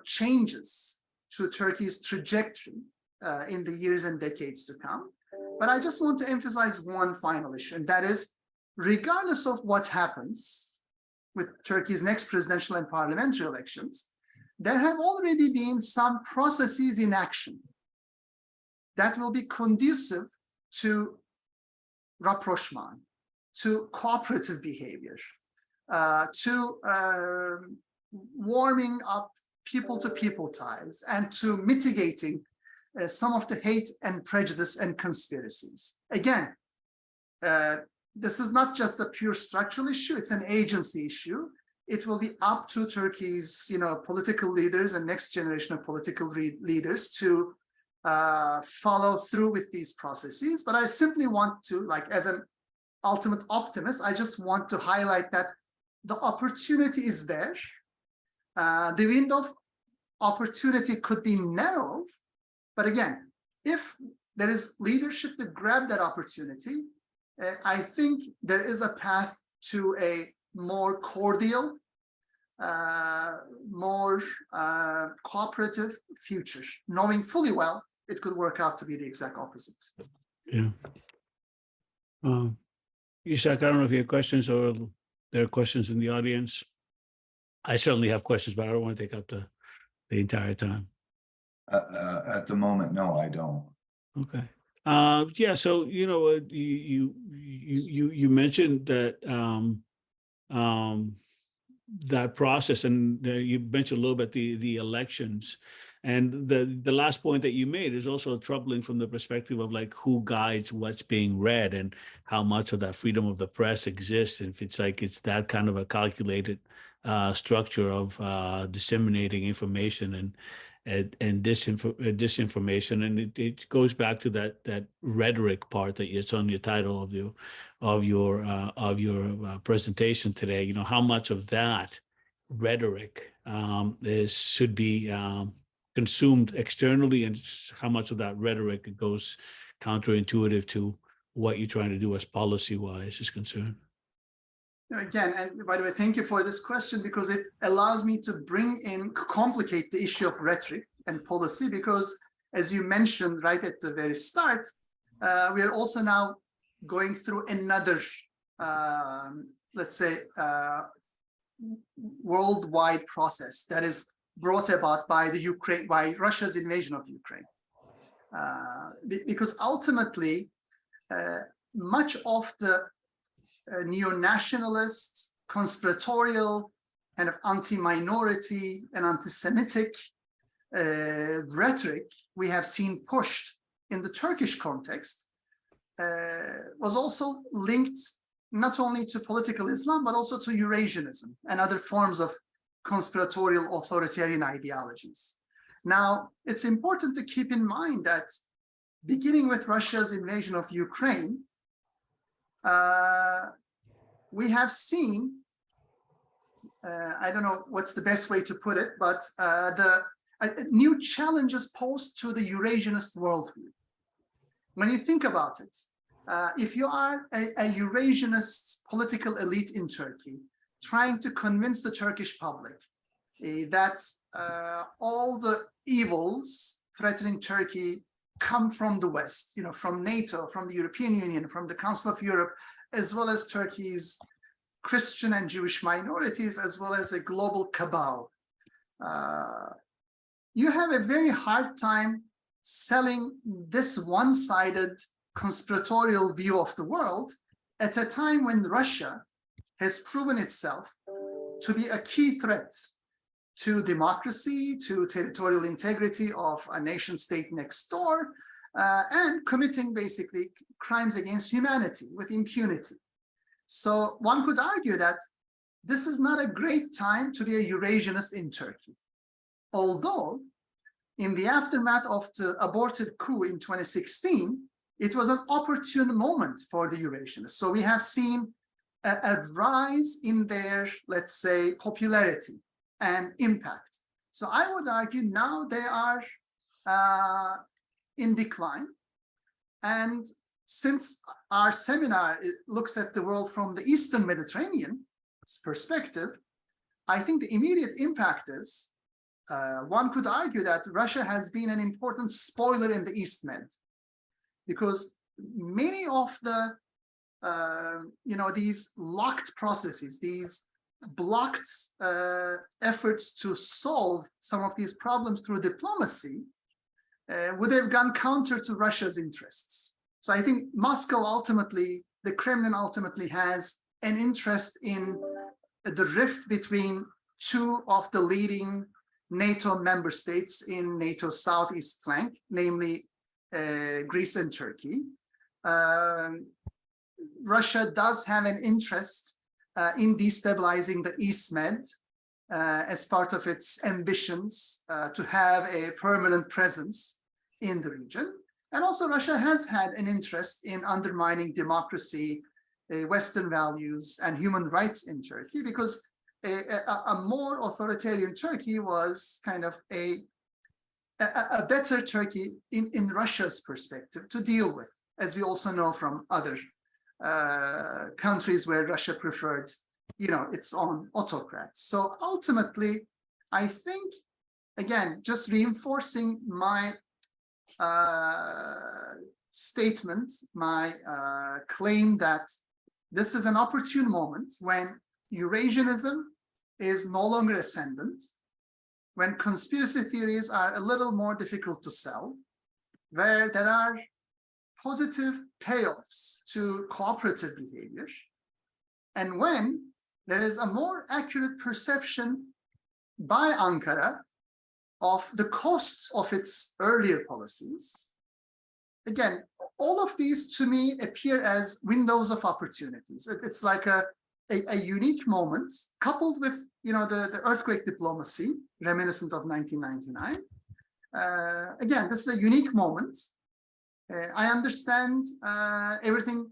changes to Turkey's trajectory in the years and decades to come. But I just want to emphasize one final issue, and that is, regardless of what happens with Turkey's next presidential and parliamentary elections, there have already been some processes in action that will be conducive to rapprochement, to cooperative behavior, to warming up people-to-people ties and to mitigating some of the hate and prejudice and conspiracies. Again, this is not just a pure structural issue, it's an agency issue. It will be up to Turkey's, political leaders and next generation of political leaders to follow through with these processes. But I simply want to, like, as an ultimate optimist, I just want to highlight that the opportunity is there. The window of opportunity could be narrow, but again, if there is leadership to grab that opportunity, I think there is a path to a more cordial, more cooperative future, knowing fully well it could work out to be the exact opposite. Yeah. Ishak, I don't know if you have questions or there are questions in the audience. I certainly have questions, but I don't want to take up the entire time. At the moment, no, I don't. Okay. Yeah. So you mentioned that that process, and you mentioned a little bit the elections, and the last point that you made is also troubling from the perspective of like who guides what's being read and how much of that freedom of the press exists. If it's like it's that kind of a calculated structure of disseminating information and disinformation, and it goes back to that rhetoric part that it's on your title of your presentation today. How much of that rhetoric should be consumed externally, and how much of that rhetoric goes counterintuitive to what you're trying to do as policy-wise is concerned. Again, and by the way, thank you for this question, because it allows me to complicate the issue of rhetoric and policy, because as you mentioned right at the very start, we are also now going through another, let's say, worldwide process that is brought about by by Russia's invasion of Ukraine. Because ultimately, much of the neo-nationalist, conspiratorial, kind of anti-minority and anti-Semitic rhetoric we have seen pushed in the Turkish context was also linked not only to political Islam, but also to Eurasianism and other forms of conspiratorial authoritarian ideologies. Now, it's important to keep in mind that beginning with Russia's invasion of Ukraine, we have seen, I don't know what's the best way to put it, but new challenges posed to the Eurasianist worldview. When you think about it, if you are a Eurasianist political elite in Turkey, trying to convince the Turkish public that all the evils threatening Turkey come from the West, from NATO, from the European Union, from the Council of Europe, as well as Turkey's Christian and Jewish minorities, as well as a global cabal. You have a very hard time selling this one-sided conspiratorial view of the world at a time when Russia has proven itself to be a key threat to democracy, to territorial integrity of a nation state next door, and committing basically crimes against humanity with impunity. So one could argue that this is not a great time to be a Eurasianist in Turkey. Although in the aftermath of the aborted coup in 2016, it was an opportune moment for the Eurasianists. So we have seen a rise in their, let's say, popularity and impact. So I would argue now they are in decline. And since our seminar looks at the world from the Eastern Mediterranean perspective, I think the immediate impact is, one could argue that Russia has been an important spoiler in the East Med, because many of the, these locked processes, these blocked efforts to solve some of these problems through diplomacy would have gone counter to Russia's interests. So I think Moscow ultimately, the Kremlin ultimately has an interest in the rift between two of the leading NATO member states in NATO's southeast flank, namely Greece and Turkey. Russia does have an interest in destabilizing the East Med as part of its ambitions to have a permanent presence in the region. And also Russia has had an interest in undermining democracy, Western values, and human rights in Turkey, because a more authoritarian Turkey was kind of a better Turkey in Russia's perspective to deal with, as we also know from other countries where Russia preferred, its own autocrats. So ultimately, I think, again, just reinforcing my statement, my claim that this is an opportune moment when Eurasianism is no longer ascendant, when conspiracy theories are a little more difficult to sell, where there are positive payoffs to cooperative behavior, and when there is a more accurate perception by Ankara of the costs of its earlier policies. Again, all of these to me appear as windows of opportunities. It's like a unique moment coupled with, the earthquake diplomacy reminiscent of 1999. Again, this is a unique moment. I understand everything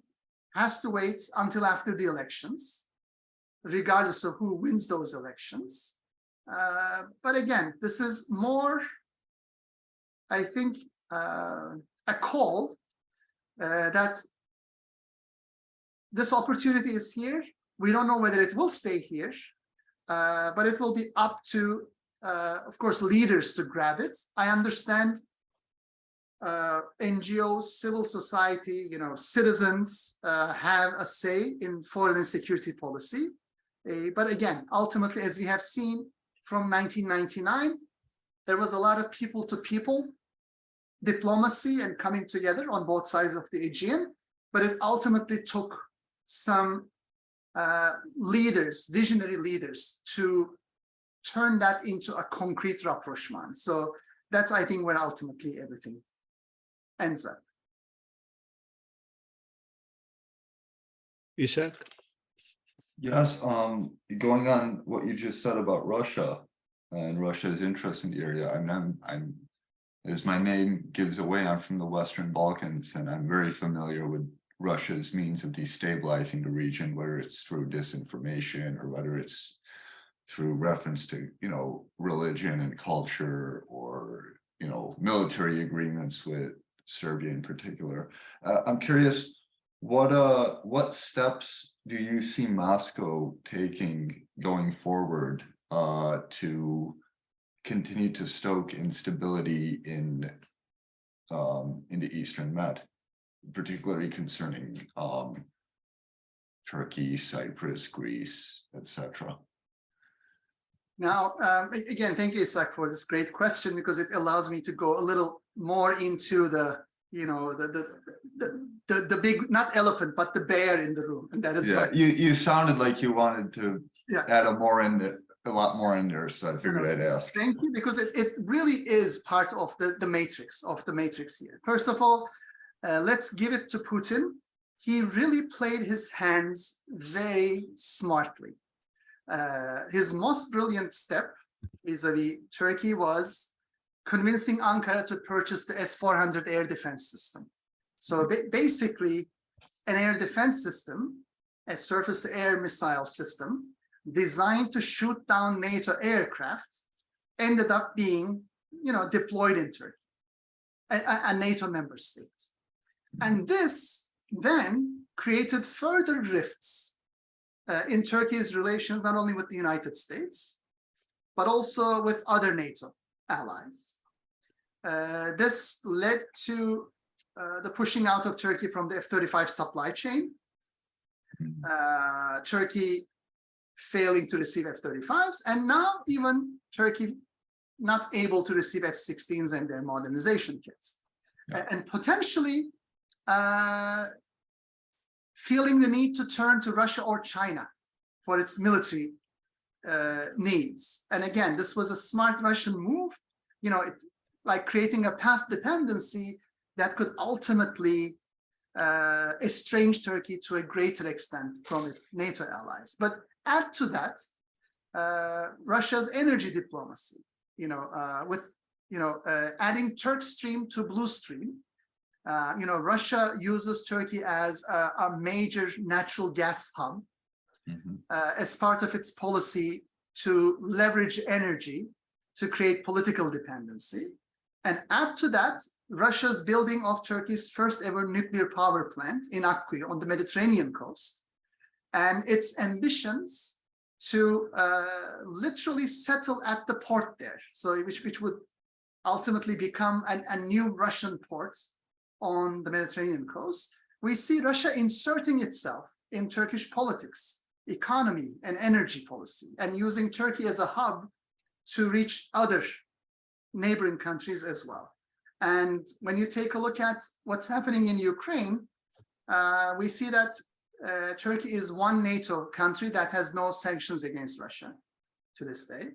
has to wait until after the elections, regardless of who wins those elections. But again, this is more, I think, a call that this opportunity is here. We don't know whether it will stay here, but it will be up to, of course, leaders to grab it. I understand NGOs, civil society, citizens have a say in foreign and security policy. But again, ultimately, as we have seen from 1999, there was a lot of people-to-people diplomacy and coming together on both sides of the Aegean, but it ultimately took some leaders, visionary leaders, to turn that into a concrete rapprochement. So that's, I think, where ultimately everything ends up. Ishak? Yes, going on what you just said about Russia and Russia's interest in the area, I'm as my name gives away, I'm from the Western Balkans, and I'm very familiar with Russia's means of destabilizing the region, whether it's through disinformation or whether it's through reference to, religion and culture, or, military agreements with Serbia in particular. I'm curious, what steps do you see Moscow taking going forward to continue to stoke instability in the Eastern Med, particularly concerning Turkey, Cyprus, Greece, etc.? Now, again, thank you, Isak, for this great question, because it allows me to go a little more into the big, not elephant, but the bear in the room, and that is you sounded like you wanted to add a lot more in there, so I figured I'd ask. Thank you, because it really is part of the matrix here. First of all, let's give it to Putin. He really played his hands very smartly. His most brilliant step vis-a-vis Turkey was convincing Ankara to purchase the S-400 air defense system. So basically, an air defense system, a surface-to-air missile system, designed to shoot down NATO aircraft, ended up being, deployed in Turkey, a NATO member state. And this then created further rifts in Turkey's relations, not only with the United States, but also with other NATO allies. This led to the pushing out of Turkey from the F-35 supply chain, Turkey failing to receive F-35s, and now even Turkey not able to receive F-16s and their modernization kits, and potentially feeling the need to turn to Russia or China for its military needs. And again, this was a smart Russian move, you know, like creating a path dependency that could ultimately estrange Turkey to a greater extent from its NATO allies. But add to that Russia's energy diplomacy, you know, with, you know, adding Turk Stream to Blue Stream. You know, Russia uses Turkey as a major natural gas hub as part of its policy to leverage energy to create political dependency. And add to that, Russia's building of Turkey's first ever nuclear power plant in Akkuyu on the Mediterranean coast, and its ambitions to literally settle at the port there, so which would ultimately become a new Russian port on the Mediterranean coast. We see Russia inserting itself in Turkish politics, economy, and energy policy, and using Turkey as a hub to reach other neighboring countries as well. And when you take a look at what's happening in Ukraine, we see that Turkey is one NATO country that has no sanctions against Russia to this day.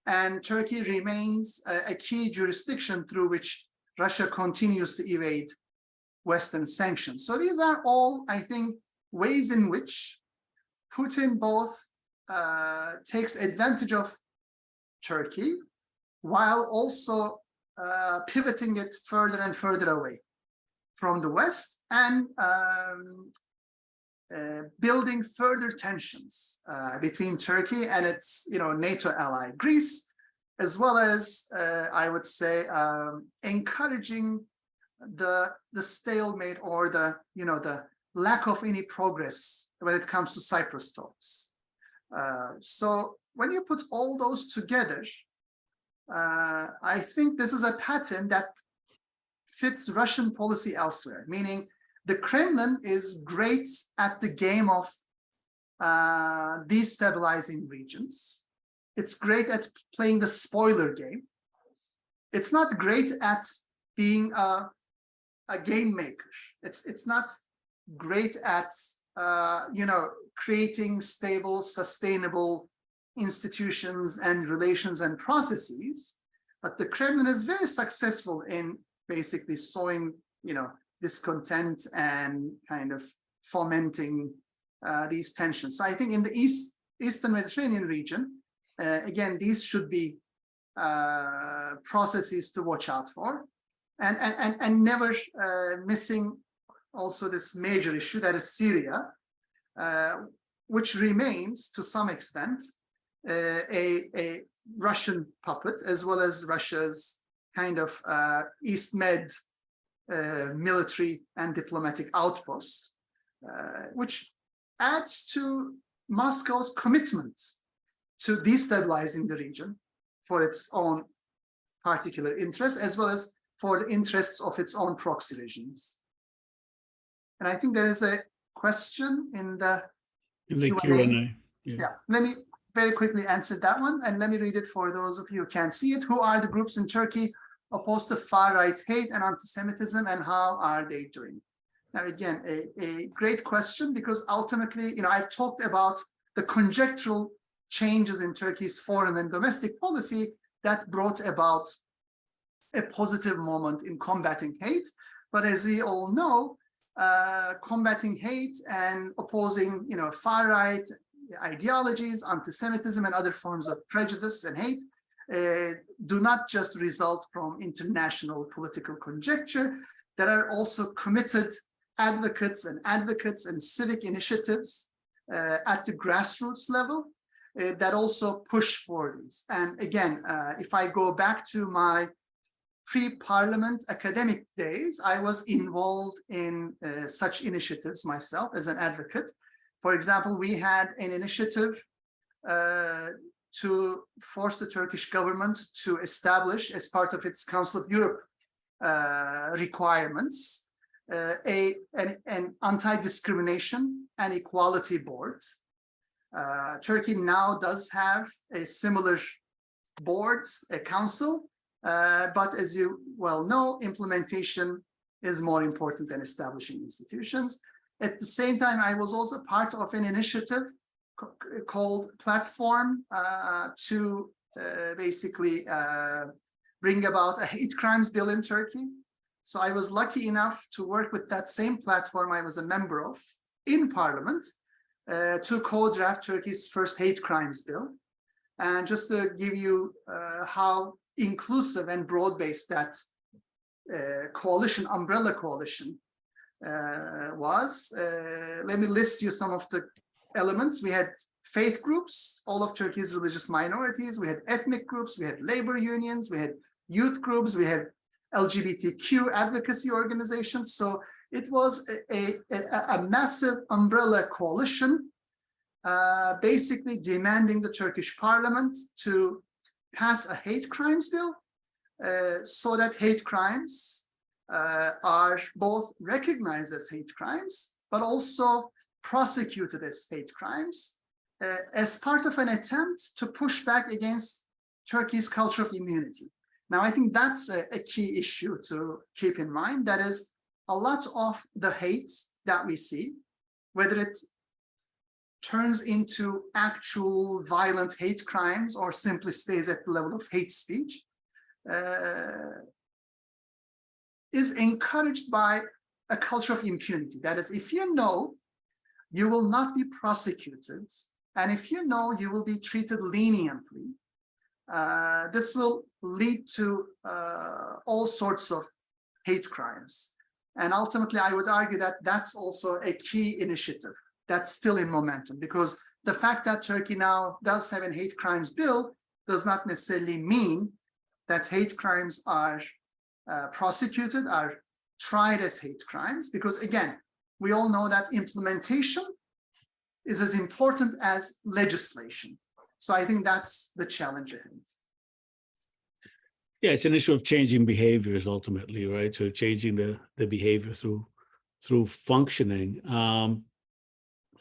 And Turkey remains a key jurisdiction through which Russia continues to evade Western sanctions. So these are all, I think, ways in which Putin both takes advantage of Turkey while also pivoting it further and further away from the West, and building further tensions between Turkey and its, you know, NATO ally Greece, as well as I would say encouraging the stalemate or the, you know, the lack of any progress when it comes to Cyprus talks. So when you put all those together, I think this is a pattern that fits Russian policy elsewhere, meaning the Kremlin is great at the game of destabilizing regions. It's great at playing the spoiler game. It's not great at being a game maker. It's not great at you know, creating stable, sustainable institutions and relations and processes. But the Kremlin is very successful in basically sowing, you know, discontent and kind of fomenting these tensions. So I think in the Eastern Mediterranean region, again, these should be processes to watch out for, and never missing also this major issue that is Syria, which remains to some extent a Russian puppet, as well as Russia's kind of East Med military and diplomatic outpost, which adds to Moscow's commitment to destabilizing the region for its own particular interests, as well as for the interests of its own proxy regimes. And I think there is a question in the Q&A. Yeah, let me very quickly answer that one, and let me read it for those of you who can't see it. Who are the groups in Turkey opposed to far-right hate and anti-Semitism, and how are they doing? Now, again, a great question, because ultimately, you know, I've talked about the conjectural changes in Turkey's foreign and domestic policy that brought about a positive moment in combating hate. But as we all know, combating hate and opposing, you know, far-right ideologies, anti-Semitism, and other forms of prejudice and hate do not just result from international political conjecture. There are also committed advocates and civic initiatives at the grassroots level that also push for this. And again, if I go back to my pre-parliament academic days, I was involved in such initiatives myself as an advocate. For example, we had an initiative to force the Turkish government to establish, as part of its Council of Europe requirements, an anti-discrimination and equality board. Turkey now does have a similar board, a council, but as you well know, implementation is more important than establishing institutions. At the same time, I was also part of an initiative called platform to basically bring about a hate crimes bill in Turkey. So I was lucky enough to work with that same platform I was a member of in Parliament to co-draft Turkey's first hate crimes bill. And just to give you how inclusive and broad-based that coalition, umbrella coalition was, let me list you some of the elements. We had faith groups, all of Turkey's religious minorities. We had ethnic groups, we had labor unions, we had youth groups, we had LGBTQ advocacy organizations. So it was a massive umbrella coalition, basically demanding the Turkish parliament to pass a hate crimes bill so that hate crimes are both recognized as hate crimes, but also prosecuted as hate crimes as part of an attempt to push back against Turkey's culture of immunity. Now, I think that's a key issue to keep in mind. That is, a lot of the hate that we see, whether it turns into actual violent hate crimes or simply stays at the level of hate speech, is encouraged by a culture of impunity. That is, if you know you will not be prosecuted, and if you know you will be treated leniently, this will lead to all sorts of hate crimes. And ultimately, I would argue that that's also a key initiative that's still in momentum, because the fact that Turkey now does have a hate crimes bill does not necessarily mean that hate crimes are prosecuted, are tried as hate crimes, because again, we all know that implementation is as important as legislation. So I think that's the challenge ahead. Yeah, it's an issue of changing behaviors ultimately, right? So changing the behavior through functioning.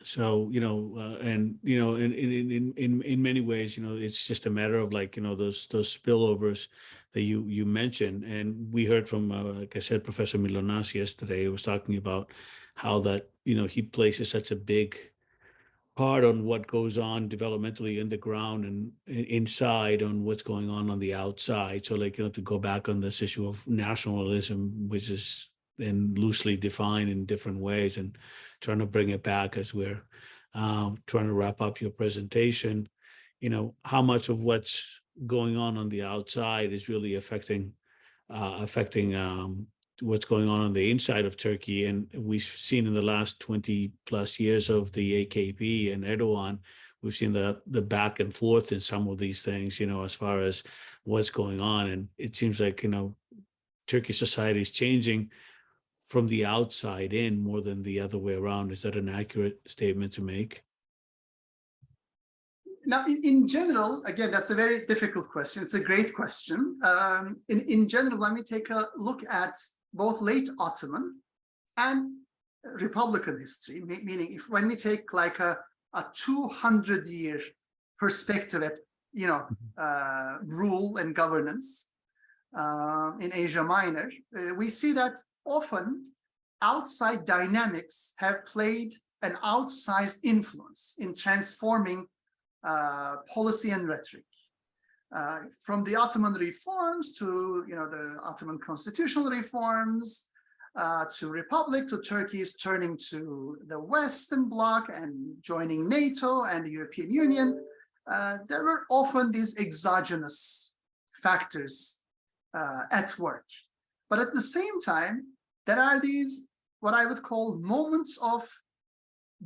So and in many ways, it's just a matter of like those spillovers that you mentioned, and we heard from like I said, Professor Milonas yesterday. He was talking about how that he places such a big part on what goes on developmentally in the ground and inside on what's going on the outside. So like, to go back on this issue of nationalism, which is then loosely defined in different ways, and trying to bring it back as we're trying to wrap up your presentation, how much of what's going on the outside is really affecting what's going on the inside of Turkey. And we've seen in the last 20 plus years of the AKP and Erdogan, we've seen the back and forth in some of these things, as far as what's going on. And it seems like, Turkish society is changing from the outside in more than the other way around. Is that an accurate statement to make? Now, in general, again, that's a very difficult question. It's a great question. In general, let me take a look at both late Ottoman and Republican history, meaning when we take like a 200-year perspective at rule and governance in Asia Minor, we see that often outside dynamics have played an outsized influence in transforming policy and rhetoric. From the Ottoman reforms to the Ottoman constitutional reforms, to Republic, to Turkey's turning to the Western Bloc and joining NATO and the European Union, there were often these exogenous factors at work. But at the same time, there are these, what I would call, moments of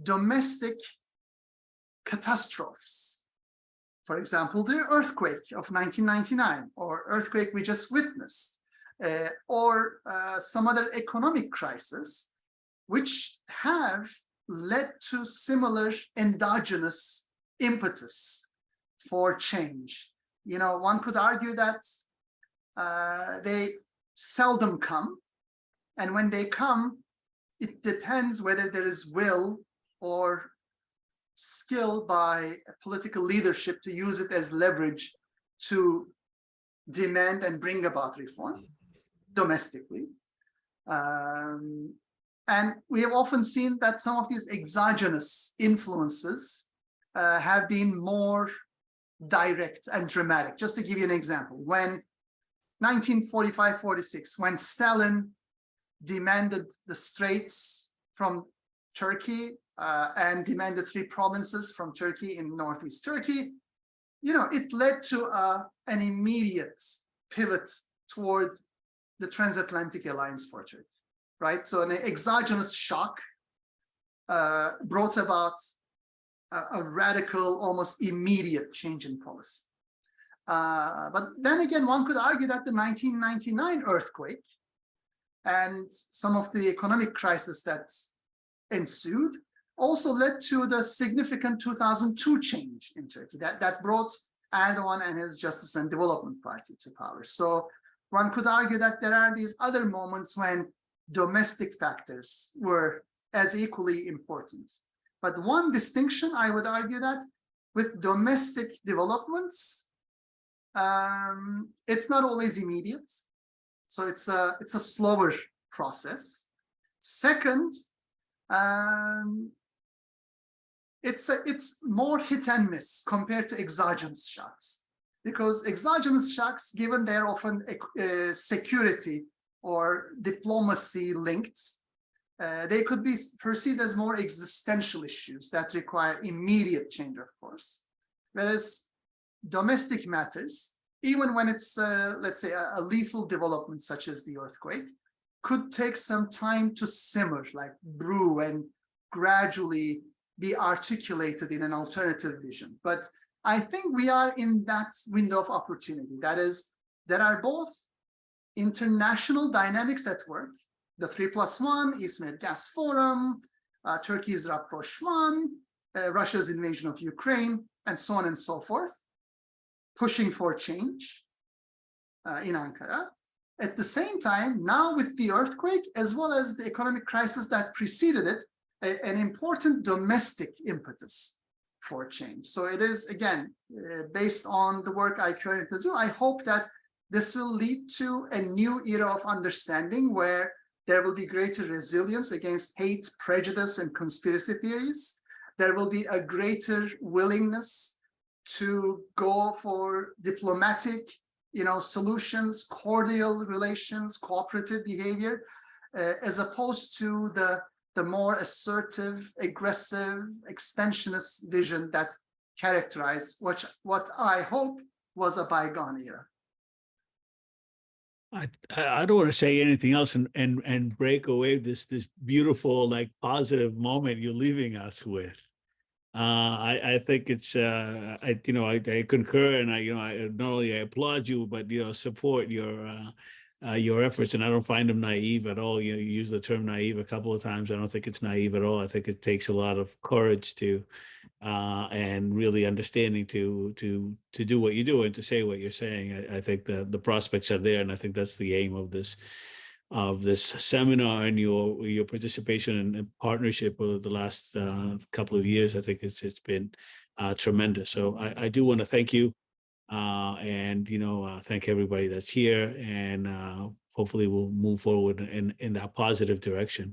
domestic catastrophes. For example, the earthquake of 1999, or earthquake we just witnessed, or some other economic crisis, which have led to similar endogenous impetus for change. One could argue that they seldom come, and when they come, it depends whether there is will or skill by political leadership to use it as leverage to demand and bring about reform domestically. And we have often seen that some of these exogenous influences have been more direct and dramatic. Just to give you an example, when 1945-46, when Stalin demanded the Straits from Turkey and demanded 3 provinces from Turkey in northeast Turkey, it led to an immediate pivot toward the transatlantic alliance for Turkey, right? So an exogenous shock brought about a radical, almost immediate change in policy. But then again, one could argue that the 1999 earthquake and some of the economic crisis that ensued also led to the significant 2002 change in Turkey that brought Erdogan and his Justice and Development Party to power. So one could argue that there are these other moments when domestic factors were as equally important. But one distinction, I would argue that with domestic developments, it's not always immediate. So it's a slower process. Second, it's more hit and miss compared to exogenous shocks, because exogenous shocks, given they're often security or diplomacy linked, they could be perceived as more existential issues that require immediate change, of course. Whereas domestic matters, even when it's, let's say, a lethal development such as the earthquake, could take some time to simmer, like brew, and gradually be articulated in an alternative vision. But I think we are in that window of opportunity. That is, there are both international dynamics at work, the 3+1, East Med Gas Forum, Turkey's rapprochement, Russia's invasion of Ukraine, and so on and so forth, pushing for change in Ankara. At the same time, now with the earthquake, as well as the economic crisis that preceded it, an important domestic impetus for change. So it is, again, based on the work I currently do, I hope that this will lead to a new era of understanding where there will be greater resilience against hate, prejudice, and conspiracy theories. There will be a greater willingness to go for diplomatic, solutions, cordial relations, cooperative behavior, as opposed to the more assertive, aggressive, expansionist vision that characterized what I hope was a bygone era. I don't want to say anything else and break away this beautiful, like, positive moment you're leaving us with. I think it's I concur, and I not only applaud you, but support your efforts, and I don't find them naive at all. You use the term naive a couple of times. I don't think it's naive at all. I think it takes a lot of courage to and really understanding to do what you do and to say what you're saying. I think the prospects are there, and I think that's the aim of this seminar and your participation and partnership over the last couple of years. I think it's been tremendous. So I do want to thank you, and thank everybody that's here, and hopefully we'll move forward in that positive direction.